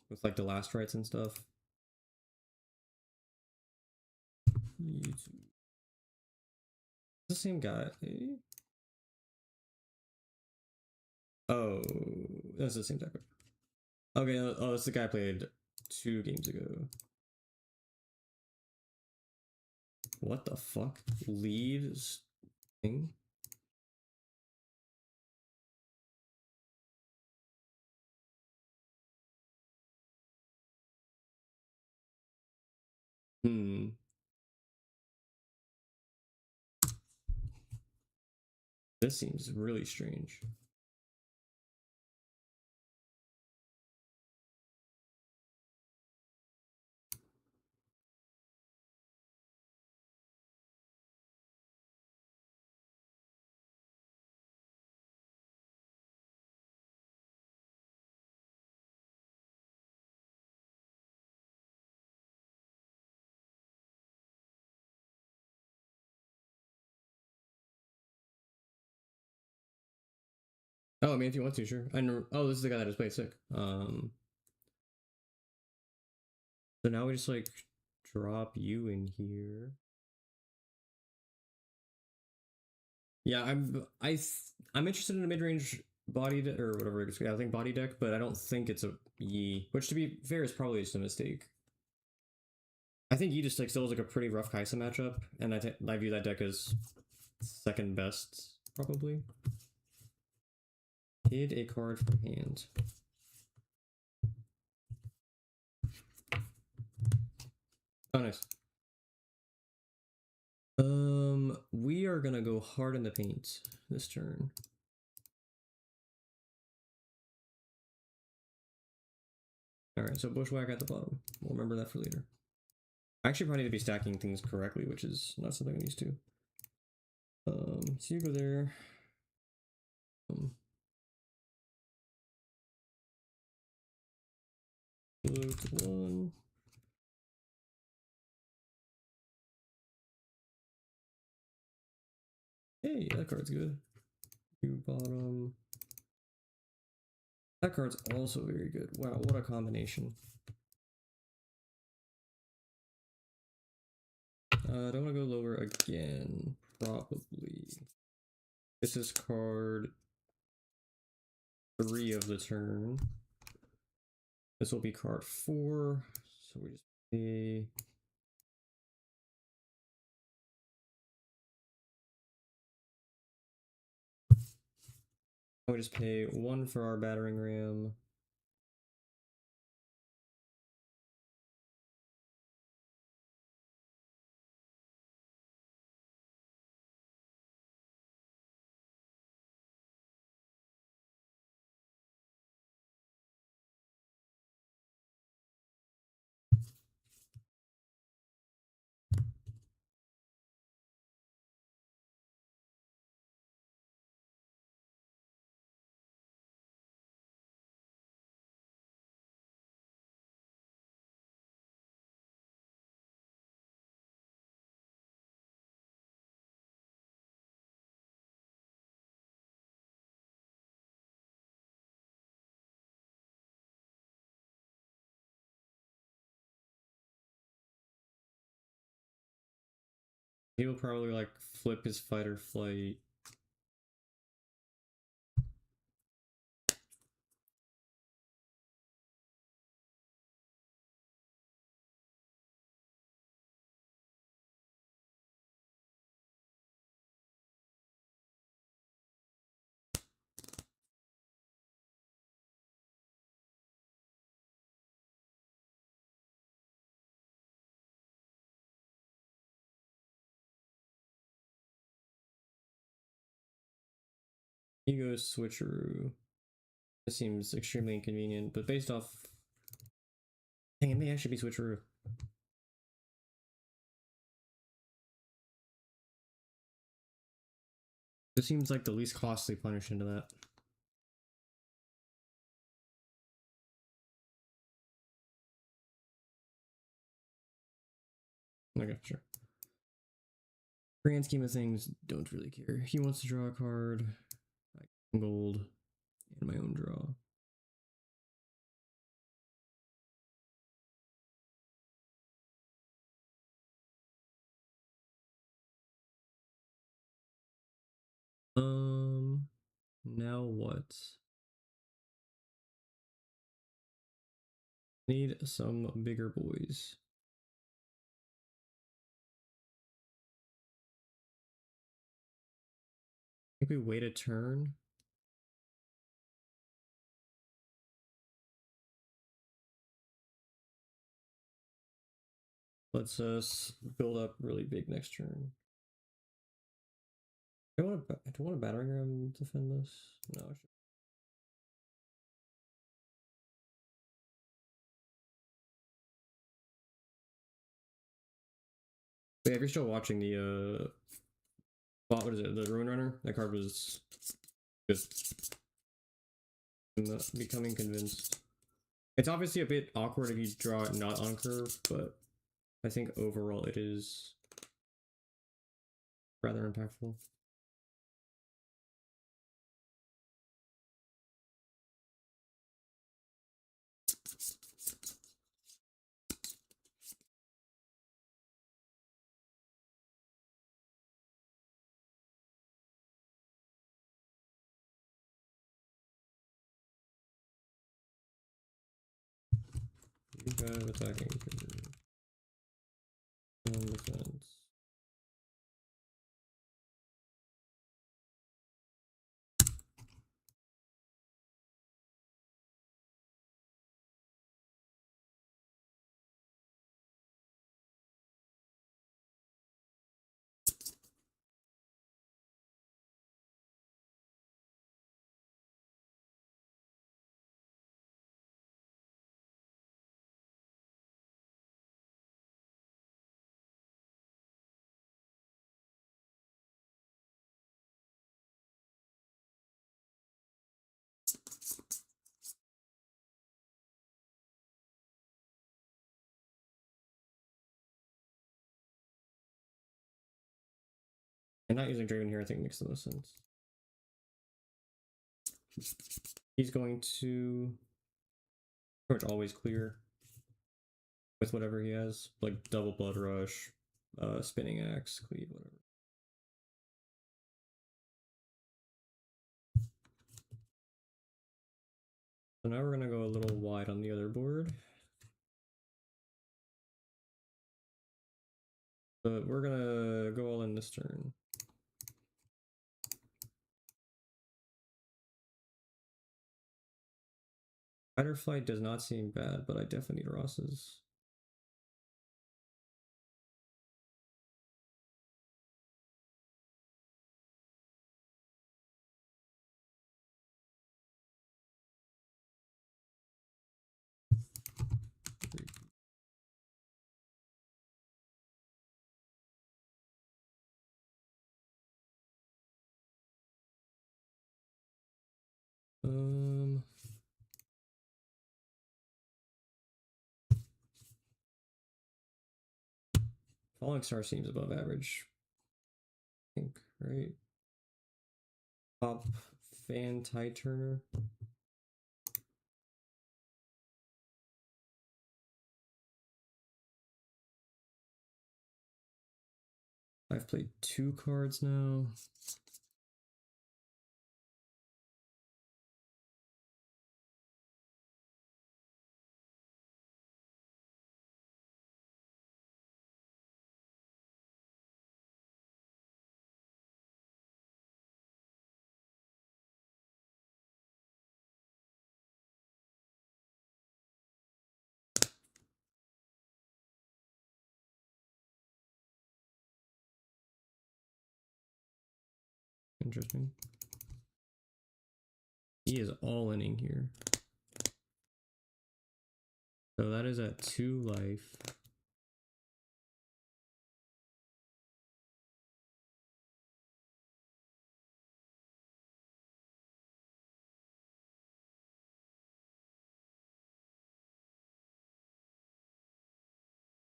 with like the last rights and stuff. YouTube. The same guy. Oh, that's the same deck. Okay, oh, that's the guy I played 2 games ago. What the fuck? Leaves thing? Hmm. This seems really strange. Oh, I mean, if you want to, sure. I know. Oh, this is the guy that just played sick. So now we just like drop you in here. Yeah, I'm interested in a mid range body or whatever it's. Yeah, I think body deck, but I don't think it's a Yi. Which, to be fair, is probably just a mistake. I think Yi just like still is like a pretty rough Kaisa matchup, and I view that deck as second best probably. Hid a card from hand. Oh, nice. We are gonna go hard in the paint this turn. Alright, so Bushwhack at the bottom. We'll remember that for later. I actually probably need to be stacking things correctly, which is not something I'm used to. So you go there. Float 1. Hey, that card's good. You bottom. That card's also very good. Wow, what a combination. I don't want to go lower again. Probably. This is card 3 of the turn. This will be card 4. So we just pay. We just pay 1 for our battering ram. He will probably like flip his fight or flight. He goes switcheroo. This seems extremely inconvenient, but based off. Dang, it may actually be switcheroo. This seems like the least costly punish into that. Okay, sure. Grand scheme of things, don't really care. He wants to draw a card. I can gold and my own draw. Now what? Need some bigger boys. I think we wait a turn. Let's build up really big next turn. Do I want a battering ram to defend this? No, I should. Wait, if you're still watching the what is it? The Ruin Runner? That card was good. I'm becoming convinced. It's obviously a bit awkward if you draw it not on curve, but I think overall it is rather impactful. You got attacking and defense. And not using Draven here, I think makes the most sense. He's going to pretty much always clear with whatever he has, like double blood rush, spinning axe, cleave, whatever. So now we're gonna go a little wide on the other board. But we're gonna go all in this turn. Fighter flight does not seem bad, but I definitely need Ross's. Falling Star seems above average. I think, right? Pop Fan Tide Turner. I've played 2 cards now. Interesting. He is all inning here. So that is at 2 life.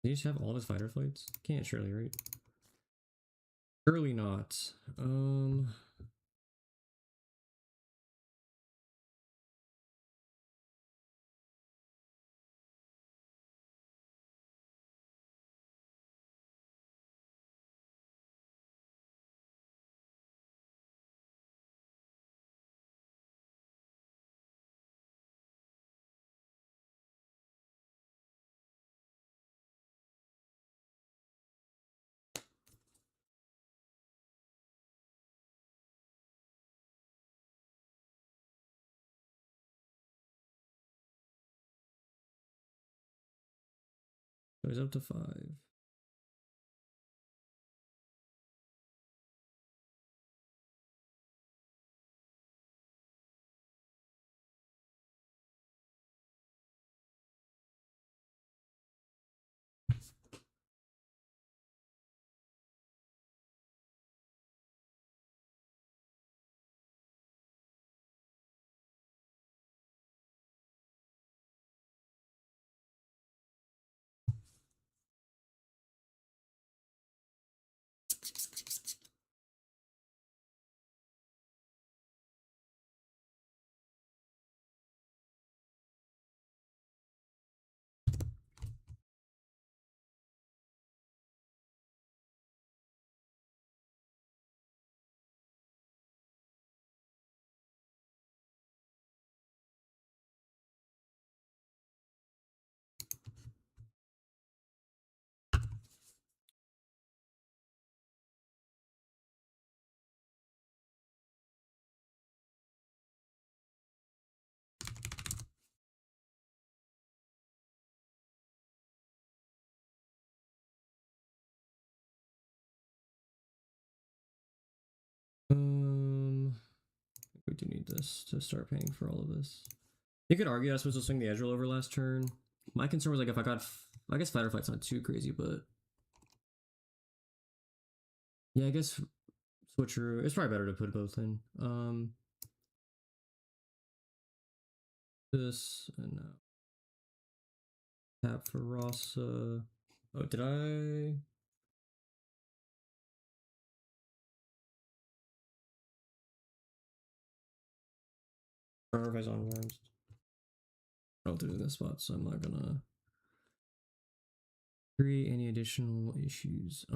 Did he just have all his fighter flights? Can't surely, right? Surely not. So he's up to 5. We do need this to start paying for all of this. You could argue I was supposed to swing the edge roll over last turn. My concern was like if I got, I guess fighter flight's not too crazy, but yeah, I guess switcheroo. It's probably better to put both in. This and tap for Rasa. Oh, did I? Prioritize on worms. I don't do it in this spot, so I'm not gonna create any additional issues.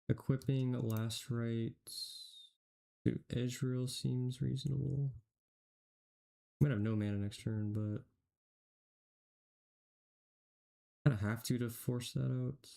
Equipping last rights to Ezreal seems reasonable. I'm gonna have no mana next turn, but I kind of have to force that out.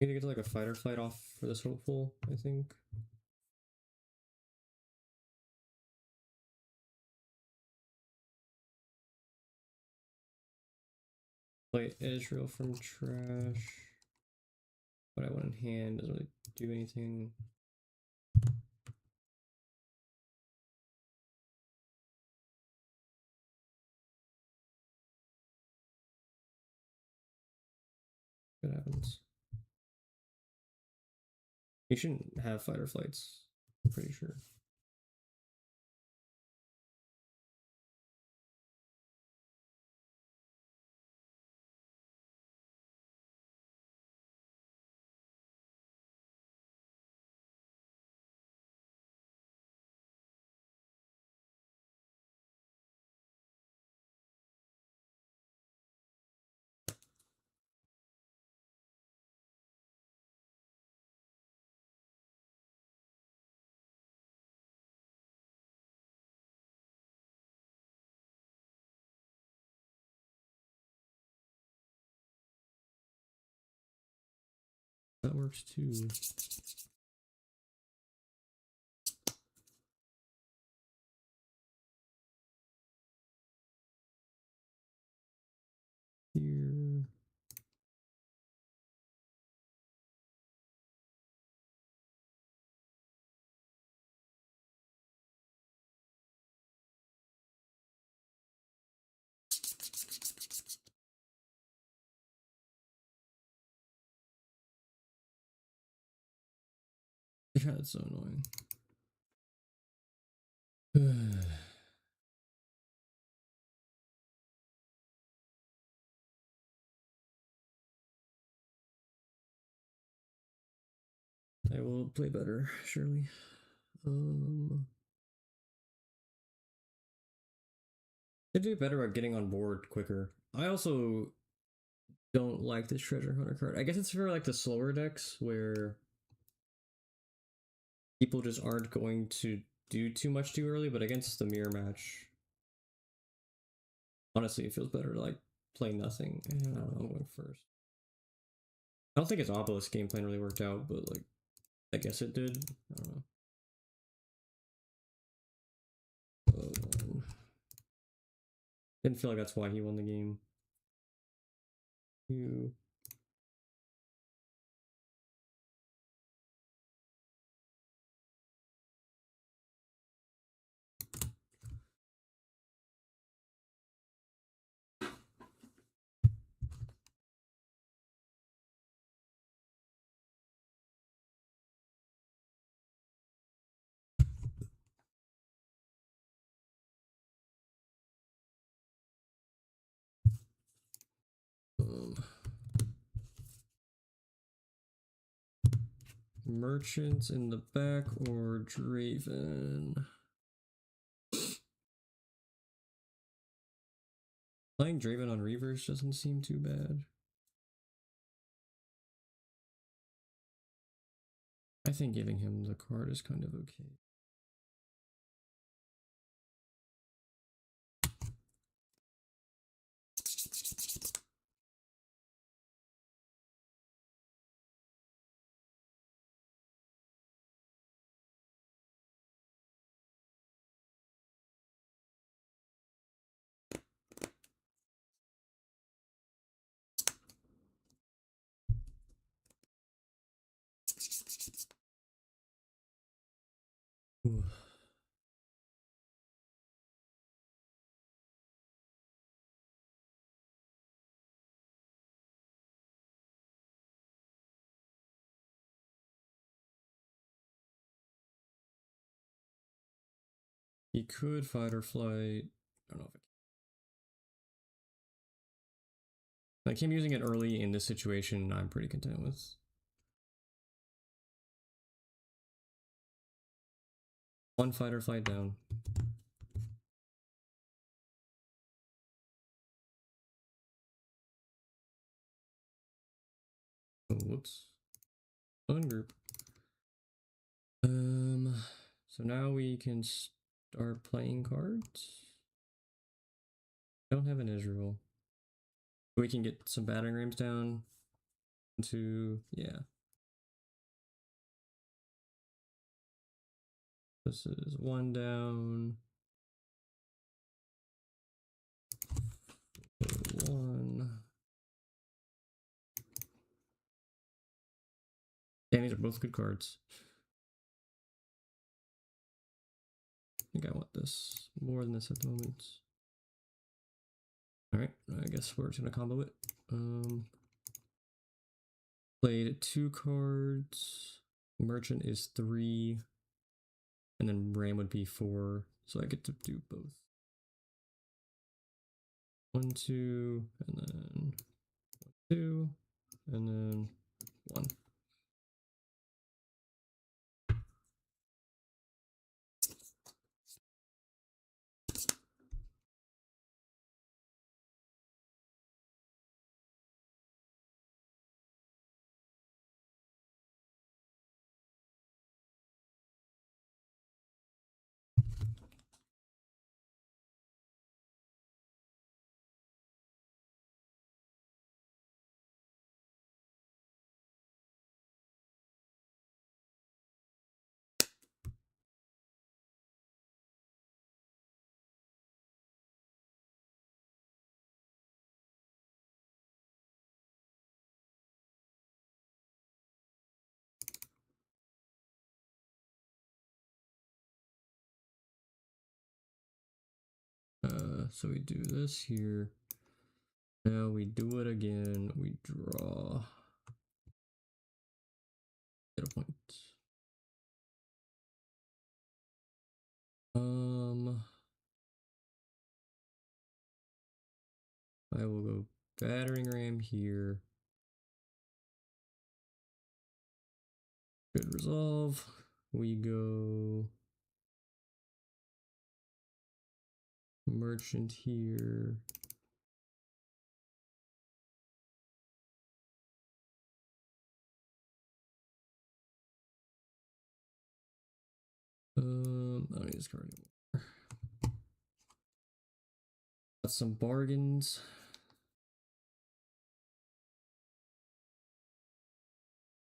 I'm gonna get to like a fighter flight off for this hopeful, I think. Play Israel from trash. What I want in hand doesn't really do anything. What happens? You shouldn't have fight or flights, I'm pretty sure. That works too. Here. Yeah, it's so annoying. I will play better, surely. They do better at getting on board quicker. I also don't like this treasure hunter card. I guess it's for like the slower decks where people just aren't going to do too much too early, but against the mirror match, honestly, it feels better to like play nothing. I don't know, I'm going first. I don't think his obelisk game plan really worked out, but like, I guess it did. I don't know. Didn't feel like that's why he won the game. You. Merchants in the back or Draven? Playing Draven on Reavers doesn't seem too bad. I think giving him the card is kind of okay. Ooh. He could fight or flight. I don't know if it. Like him using it early in this situation, I'm pretty content with. One fight or flight down. Oh, whoops. Ungroup. So now we can start playing cards. Don't have an Israel. We can get some battering rams down. Yeah. This is one down. One. And these are both good cards. I think I want this more than this at the moment. Alright, I guess we're just gonna combo it. Played 2 cards. Merchant is 3. And then Ram would be 4. So I get to do both. 1, 2, and then 2, and then 1. So we do this here. Now we do it again. We draw. Get a point. I will go battering ram here. Good resolve. We go merchant here. I don't need this card anymore. Got some bargains.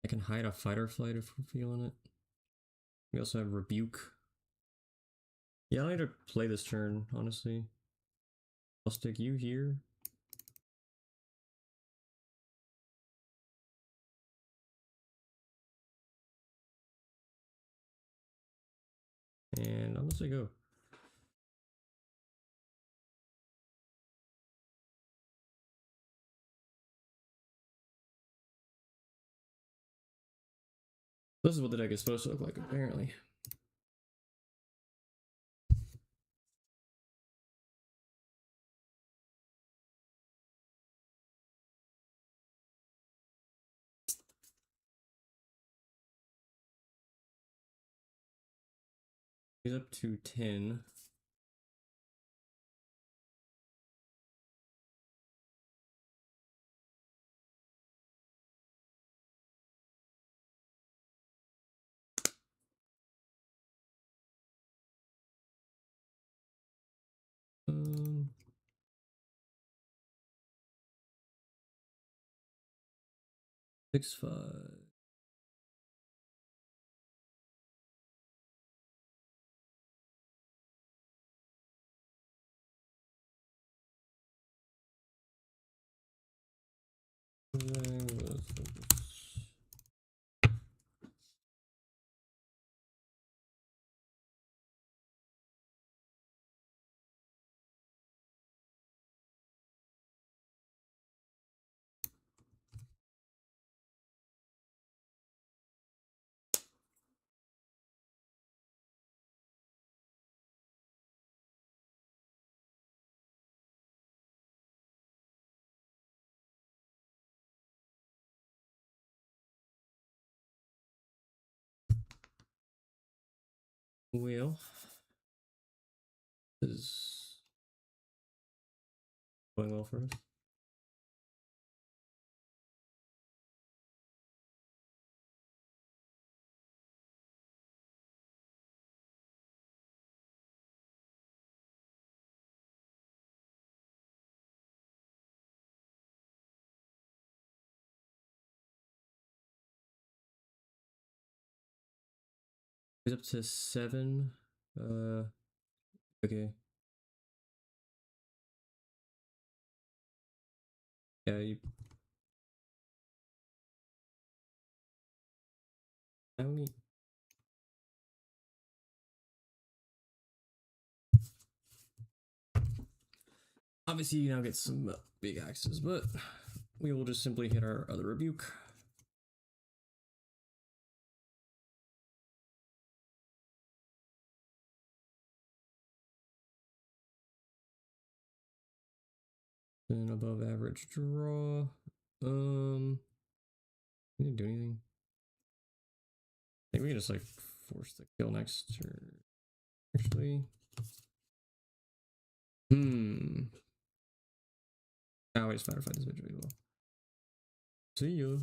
I can hide a fight or flight if we're feeling it. We also have rebuke. Yeah, I don't need to play this turn, honestly. I'll stick you here. And I'll just go. This is what the deck is supposed to look like, apparently. He's up to 10. Um, 6-5. Well, this is going well for us. He's up to 7. Okay. Yeah, you Only obviously you now get some big axes, but we will just simply hit our other rebuke. Then above average draw. We didn't do anything. I think we can just like force the kill next turn. Actually. I always fight this bitch really well. See you.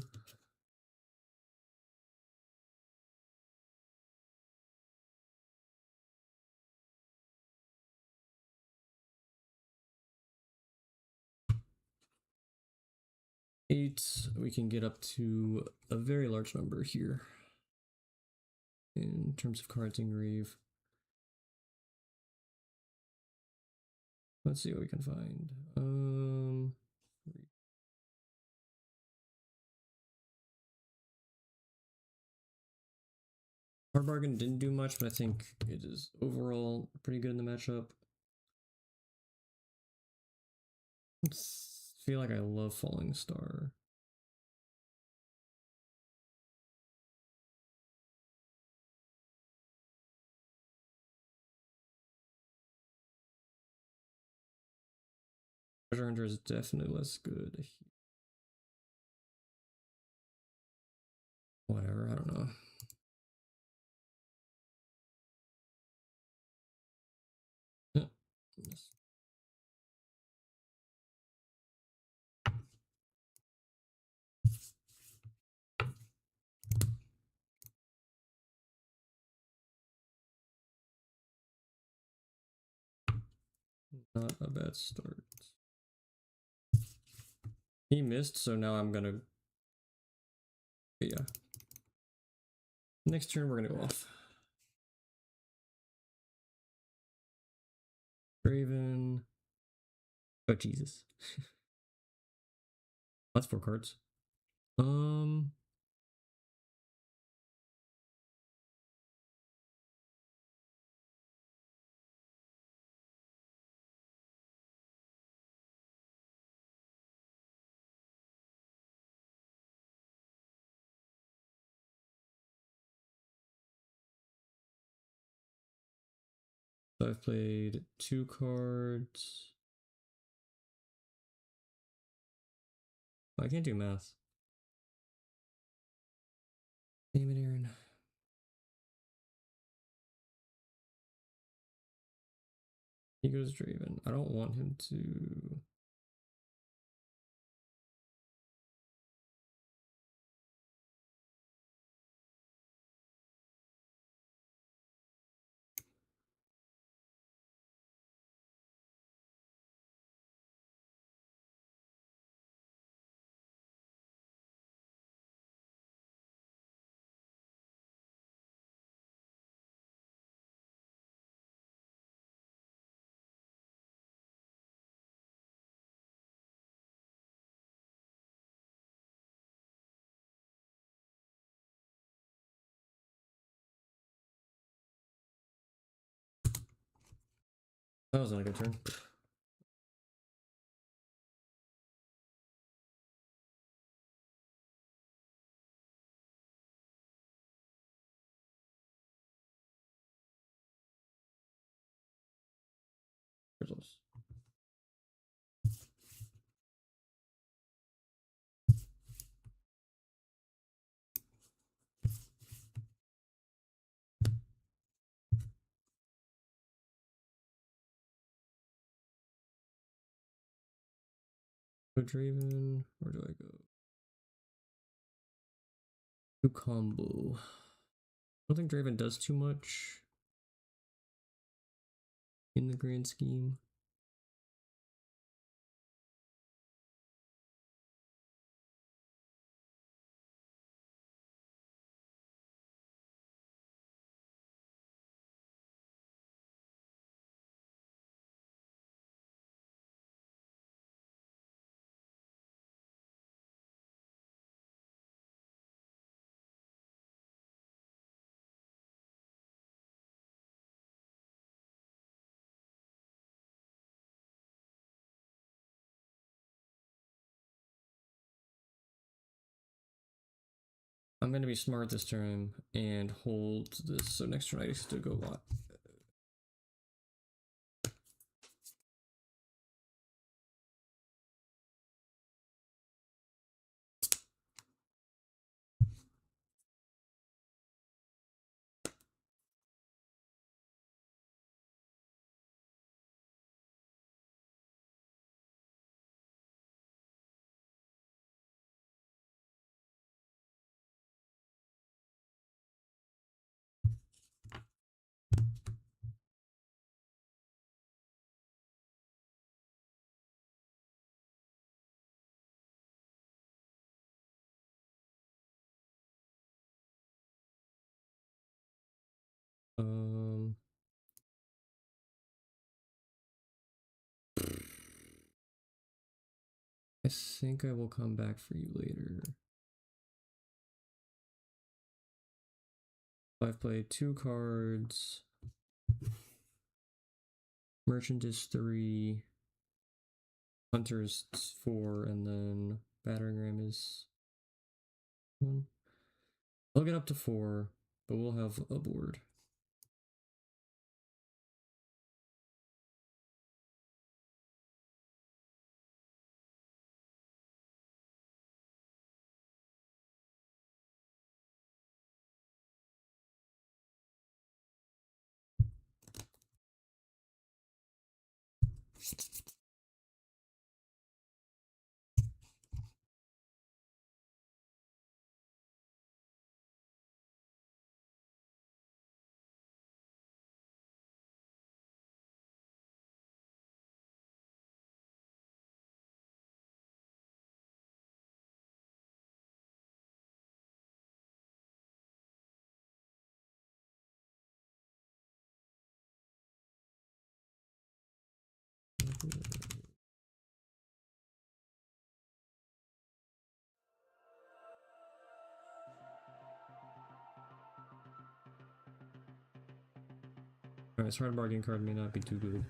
Eight, we can get up to a very large number here in terms of cards engrave. Let's see what we can find. Hard Bargain didn't do much, but I think it is overall pretty good in the matchup. I feel like I love Falling Star. Treasure Hunter is definitely less good. Whatever, I don't know. Yes. Not a bad start. He missed, so now I'm gonna. Yeah. Next turn, we're gonna go off. Draven. Oh, Jesus. That's 4 cards. So I've played 2 cards. I can't do math. Damn it, Aaron. He goes Draven. I don't want him to. That was not a good turn. Results. Go Draven. Where do I go? Do combo. I don't think Draven does too much in the grand scheme. I'm gonna be smart this turn and hold this, so next turn I get to go lot. I think I will come back for you later. I've played 2 cards. Merchant is 3. Hunter is 4, and then Battering Ram is 1. I'll get up to 4, but we'll have a board. Alright, Smart Bargain card may not be too good.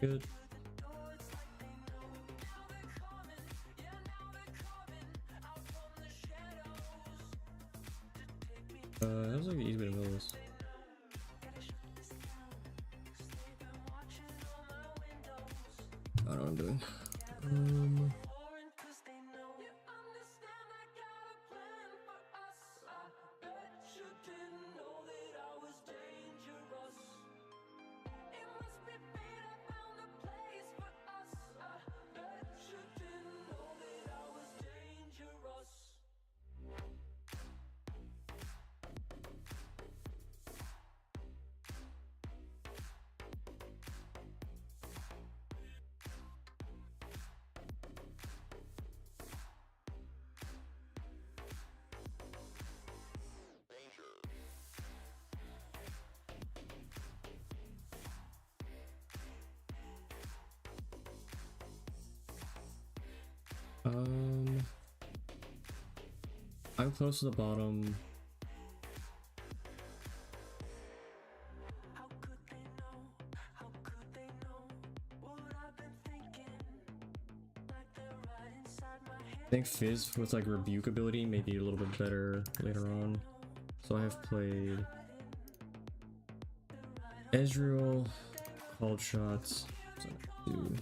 Good. That was like an easy way to mill this. I don't know what I'm doing. I'm close to the bottom. I think Fizz with like rebuke ability may be a little bit better later on. So I have played Ezreal, Called Shots, so 2.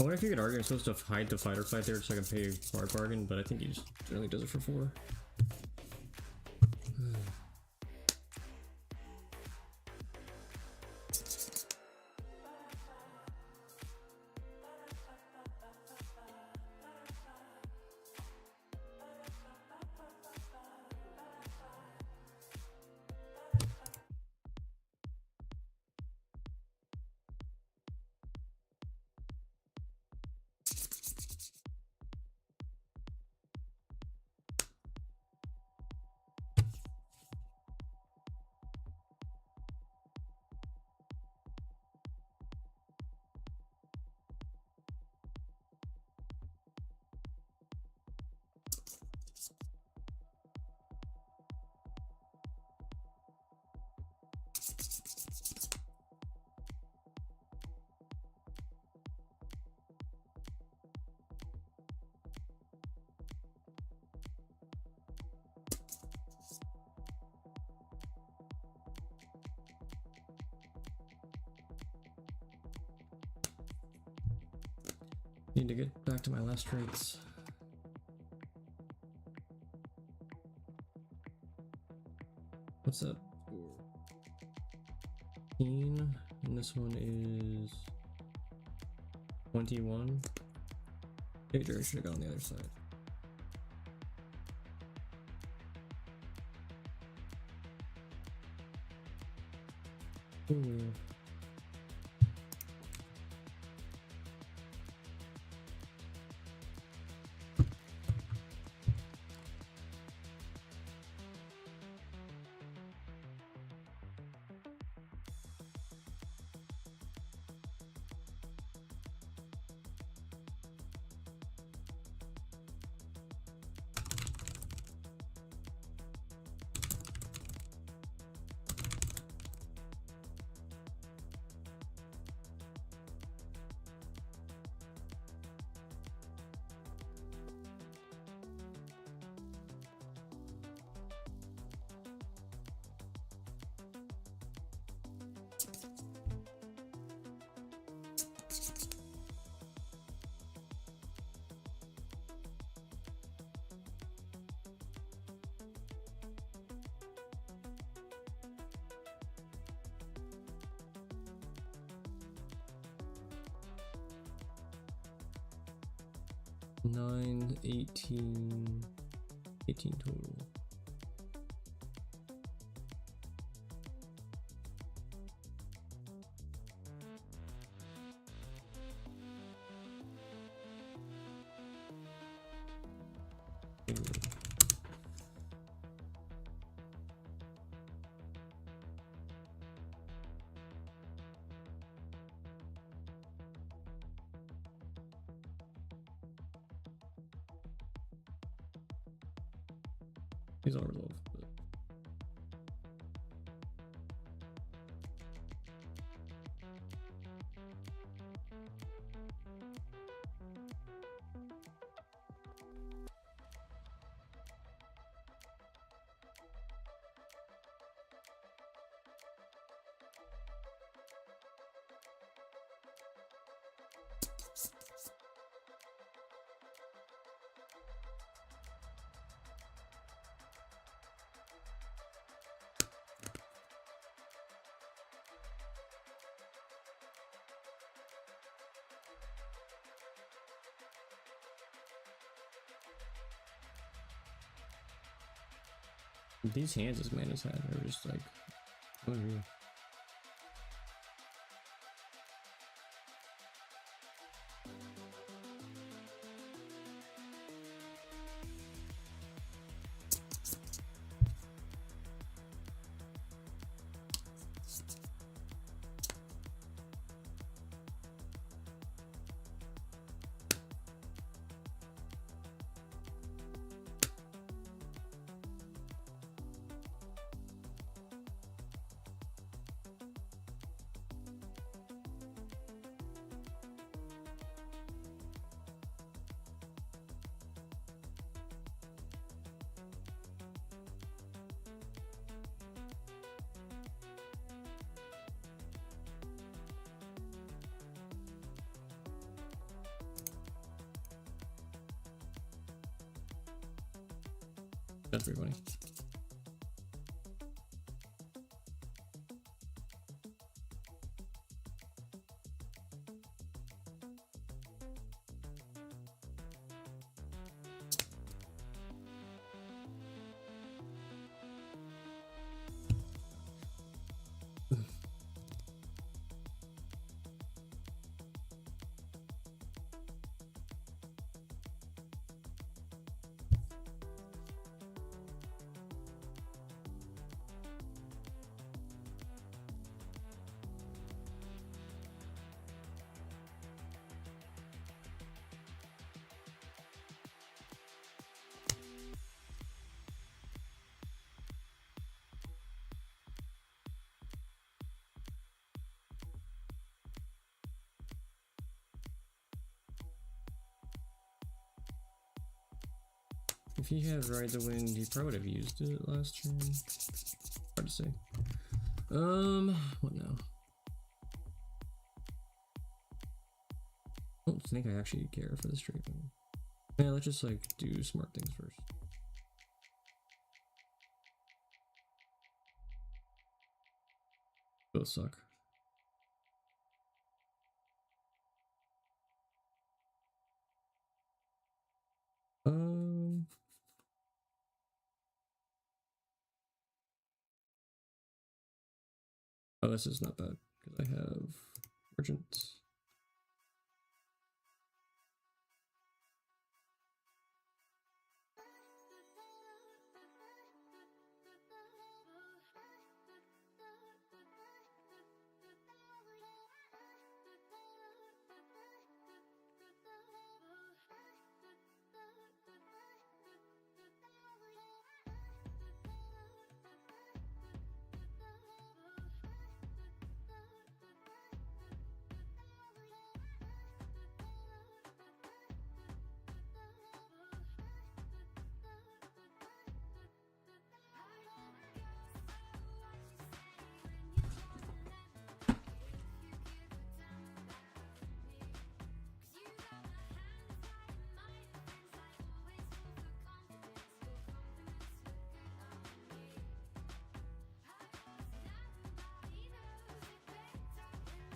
I wonder if you could argue I'm supposed to hide the fight or flight there so I can pay bar bargain, but I think he just generally does it for 4. Need to get back to my last traits. What's that? 14, and this one is 21. Danger should have gone on the other side. Ooh. Nine, 18 total. These all resolve. These hands this man has had are just like unreal. That's pretty funny. If he had Ride the Wind, he probably would have used it last turn. Hard to say. What now? I don't think I actually care for this straight one. Yeah, let's just like do smart things first. Both suck. Oh, this is not bad because I have Urgent.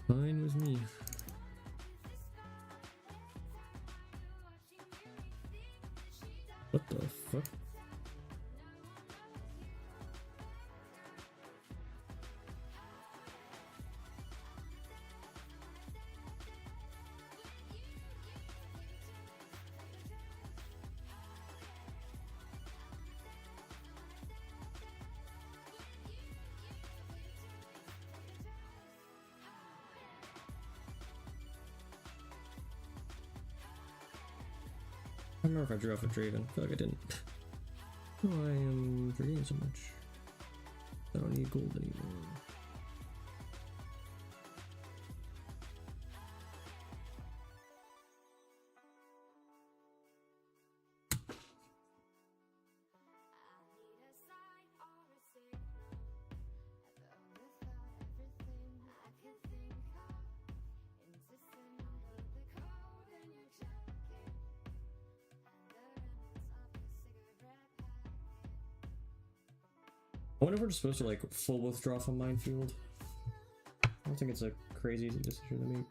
Fine with me. What the fuck? I don't remember if I drew off a Draven. I feel like I didn't. Oh, I am forgetting so much. I don't need gold anymore. I wonder if we're just supposed to like full withdraw from Minefield. I don't think it's a crazy decision to make.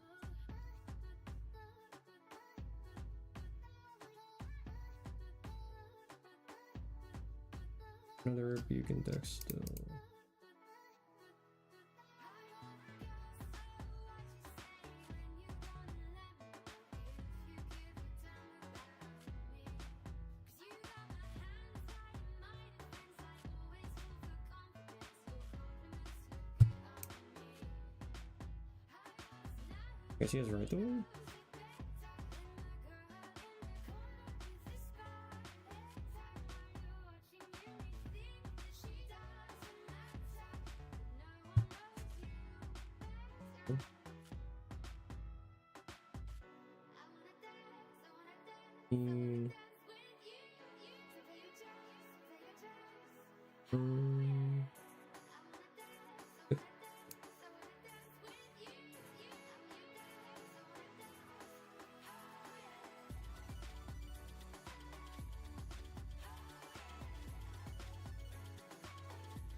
Another rebuke in deck still. Guess he has right the one.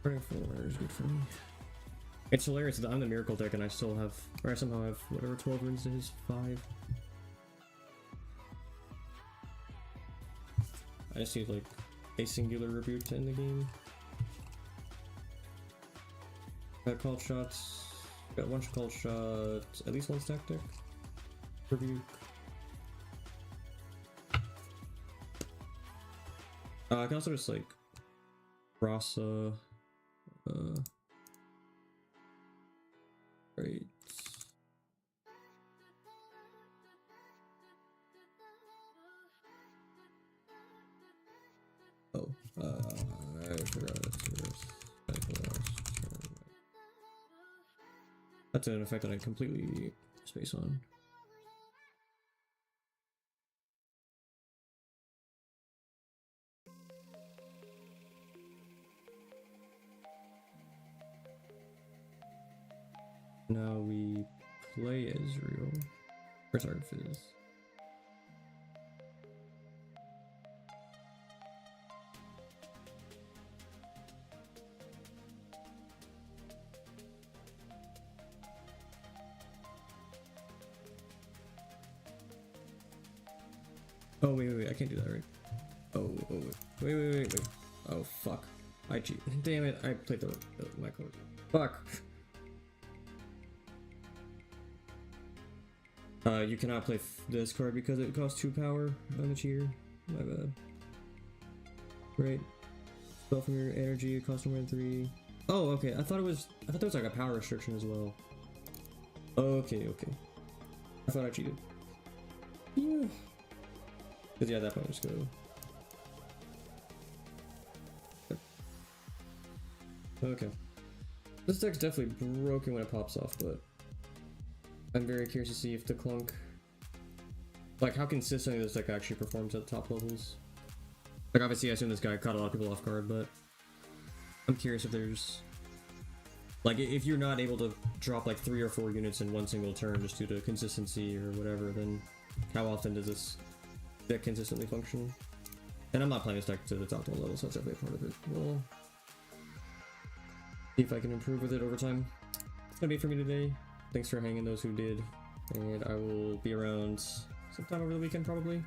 Running 4 is good for me. It's hilarious that I'm the miracle deck and I still have, or I somehow have whatever 12 runes to his 5. I just need like a singular rebuke to end the game. Got called shots. Got a bunch of called shots. At least one stack deck. Rebuke. I can also just like Rasa. Right. Oh, I forgot that's an effect that I completely space on. Now we play Ezreal. Or sorry, Fizz. Oh wait, I can't do that, right? Oh wait. Oh fuck. I cheat. Damn it, I played my code. Fuck. You cannot play this card because it costs 2 power. I'm a cheater. My bad. Right. Spell from your energy, it costs more than 3. Oh, okay. I thought it was like a power restriction as well. Okay. I thought I cheated. Yeah. Cause yeah, at that point, just go. Okay. This deck's definitely broken when it pops off, but I'm very curious to see if the clunk, like how consistently this deck actually performs at the top levels. Like obviously I assume this guy caught a lot of people off guard, but I'm curious if there's, like if you're not able to drop like 3 or 4 units in one single turn just due to consistency or whatever, then how often does this deck consistently function? And I'm not playing this deck to the top 12 level, so that's definitely a part of it. We'll see if I can improve with it over time. That's gonna be it for me today. Thanks for hanging those who did, and I will be around sometime over the weekend probably.